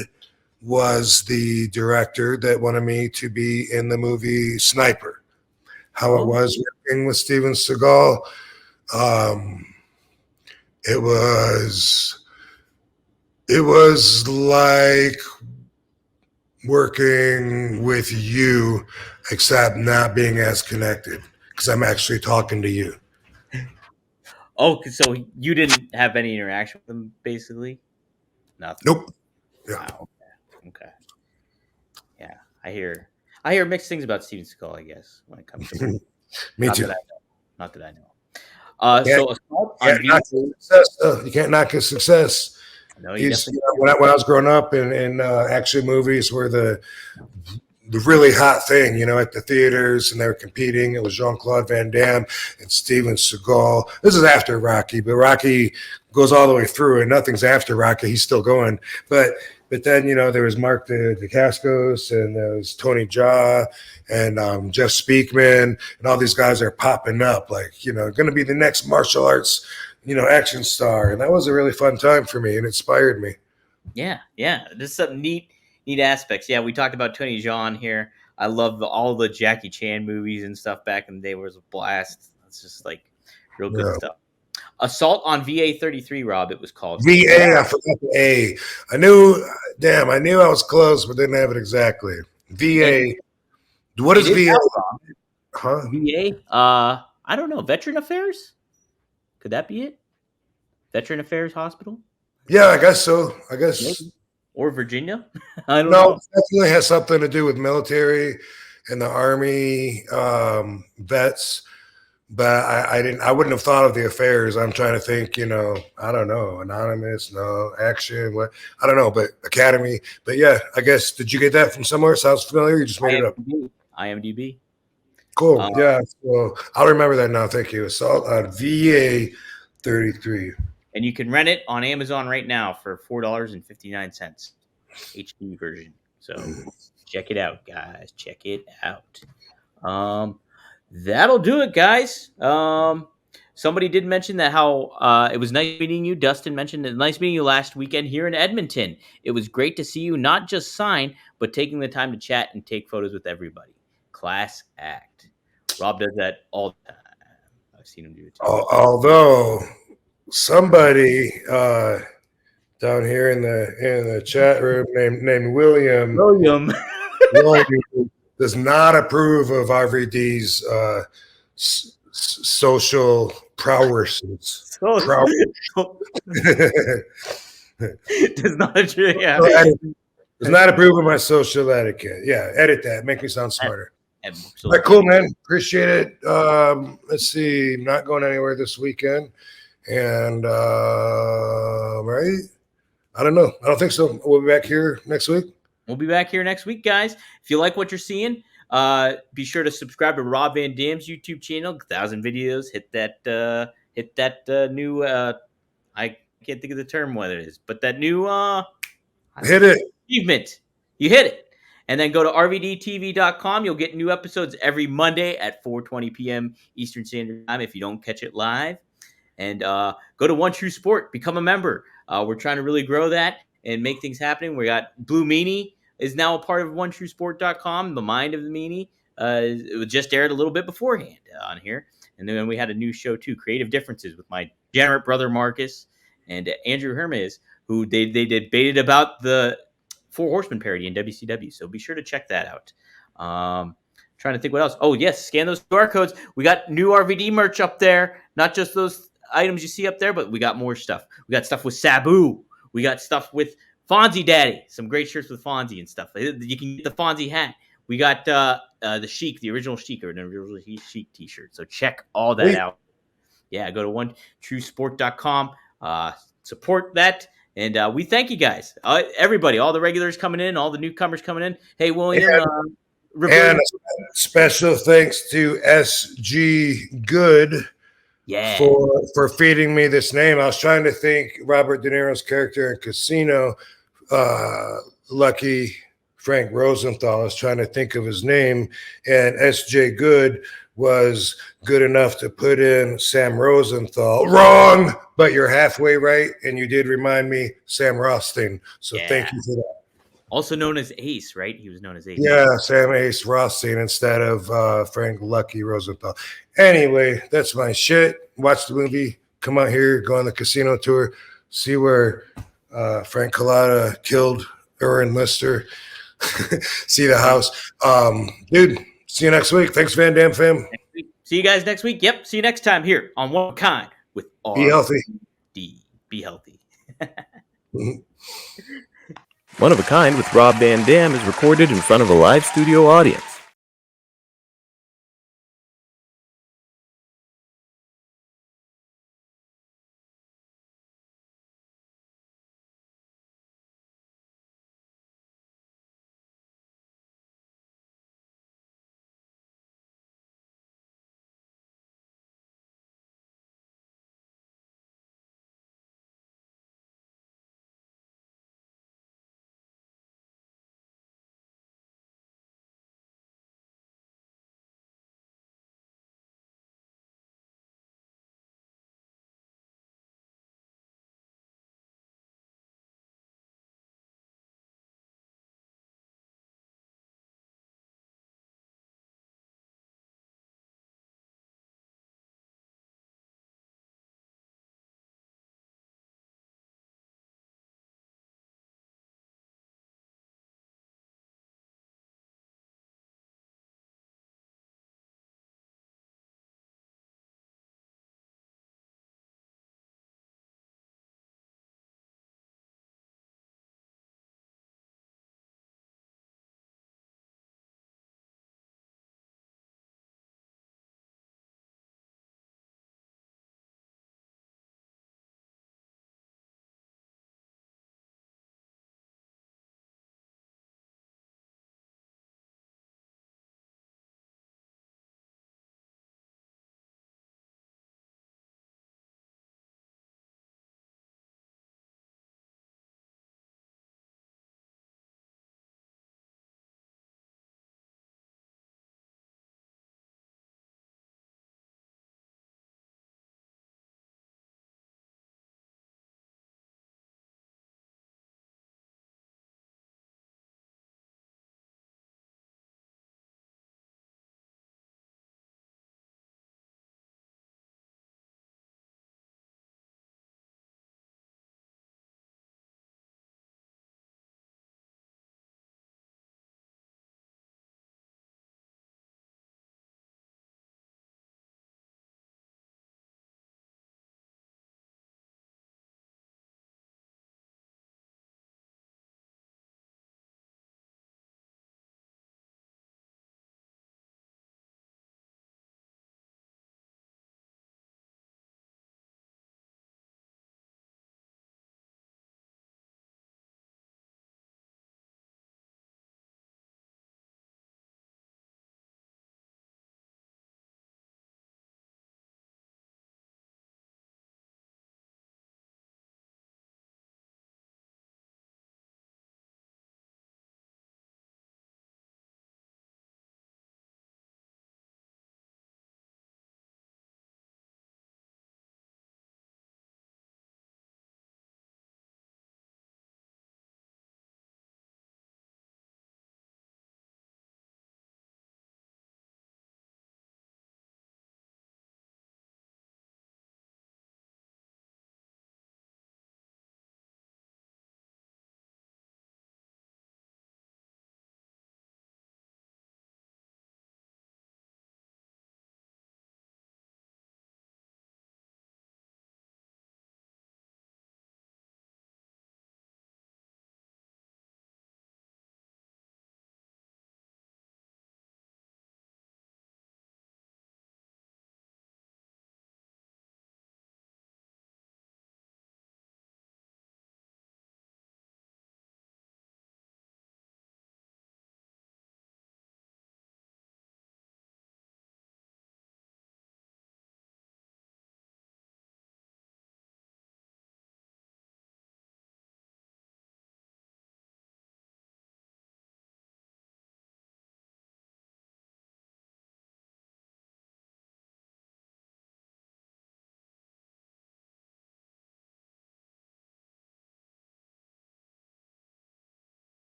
was the director that wanted me to be in the movie Sniper. How it was working with Steven Seagal. It was like working with you, except not being as connected, because I'm actually talking to you. Oh, so you didn't have any interaction with them, basically? Nothing. Nope. Yeah. Wow. Okay. Yeah, I hear mixed things about Steven Seagal, I guess, when it comes to Me too. Not that I know. So Assault on you can't knock his success. No, when I was growing up, and actually movies were the really hot thing, you know, at the theaters, and they were competing. It was Jean-Claude Van Damme and Steven Seagal. This is after Rocky, but Rocky goes all the way through, and nothing's after Rocky. He's still going. But then, you know, there was Mark Dacascos, and there was Tony Jaa, and Jeff Speakman, and all these guys are popping up, like, you know, going to be the next martial arts, you know, action star. And that was a really fun time for me, and inspired me. Yeah. There's some neat aspects. Yeah, we talked about Tony Jaa here. I love all the Jackie Chan movies and stuff back in the day. It was a blast. It's just like real good stuff. Assault on VA33, Rob, it was called. VA, I forgot the A. I knew I was close, but didn't have it exactly. VA. What is VA? Huh? VA? I don't know. Veteran Affairs? Could that be it? Veteran Affairs Hospital? Yeah, I guess so. Maybe. Or Virginia? I don't know. No, definitely has something to do with military and the Army vets. But I wouldn't have thought of the affairs. I'm trying to think, you know, I don't know, anonymous, no, action, what, I don't know, but academy. But yeah, I guess, did you get that from somewhere? Sounds familiar? You just made it up. IMDb. Cool. Yeah. So I'll remember that now. Thank you. Assault on VA 33. And you can rent it on Amazon right now for $4.59, HD version. So check it out, guys. Check it out. That'll do it, guys. Somebody did mention that how it was nice meeting you. Dustin mentioned it. Nice meeting you last weekend here in Edmonton. It was great to see you not just sign, but taking the time to chat and take photos with everybody. Class act. Rob does that all the time. I've seen him do it too. Although somebody down here in the chat room named William does not approve of RVD's social prowesses. Does not agree. Yeah. Does not approve of my social etiquette. Yeah, edit that. Make me sound smarter. Absolutely. All right, cool, man. Appreciate it. Let's see. Not going anywhere this weekend. And right? I don't know. I don't think so. We'll be back here next week. We'll be back here next week, guys. If you like what you're seeing, be sure to subscribe to Rob Van Dam's YouTube channel. 1,000 videos. Hit that new. I can't think of the term what it is, but that new hit it achievement. You hit it, And then go to rvdtv.com. You'll get new episodes every Monday at 4:20 p.m. Eastern Standard Time if you don't catch it live. And go to One True Sport, become a member. We're trying to really grow that and make things happen. We got Blue Meanie is now a part of OneTrueSport.com, the mind of the Meanie. It was just aired a little bit beforehand on here. And then we had a new show too, Creative Differences, with my degenerate brother Marcus and Andrew Hermes, who they debated about the Four Horsemen parody in WCW. So be sure to check that out. Trying to think what else. Oh, yes, scan those QR codes. We got new RVD merch up there. Not just those items you see up there, but we got more stuff. We got stuff with Sabu. We got stuff with Fonzie Daddy. Some great shirts with Fonzie and stuff. You can get the Fonzie hat. We got the Sheik, the original Sheik, or an original Sheik t-shirt. So check all that out. Yeah, go to OneTrueSport.com. Support that. And we thank you guys. Everybody, all the regulars coming in, all the newcomers coming in. Hey, William. And a special thanks to SG Good for feeding me this name. I was trying to think Robert De Niro's character in Casino, Lucky Frank Rosenthal. I was trying to think of his name, and SJ Good was good enough to put in Sam Rosenthal. Wrong, but you're halfway right, and you did remind me Sam Rothstein. So thank you for that. Also known as Ace, right? He was known as Ace. Yeah, Sam Ace Rothstein instead of Frank Lucky Rosenthal. Anyway, that's my shit. Watch the movie. Come out here, go on the casino tour, see where Frank Collada killed Erwin Lister. See the house. Dude, see you next week. Thanks, Van Dam fam. See you guys next week. Yep. See you next time here on One Kind with RVD. Be healthy. Be healthy. One of a Kind with Rob Van Dam is recorded in front of a live studio audience.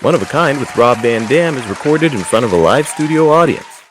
One of a Kind with Rob Van Dam is recorded in front of a live studio audience.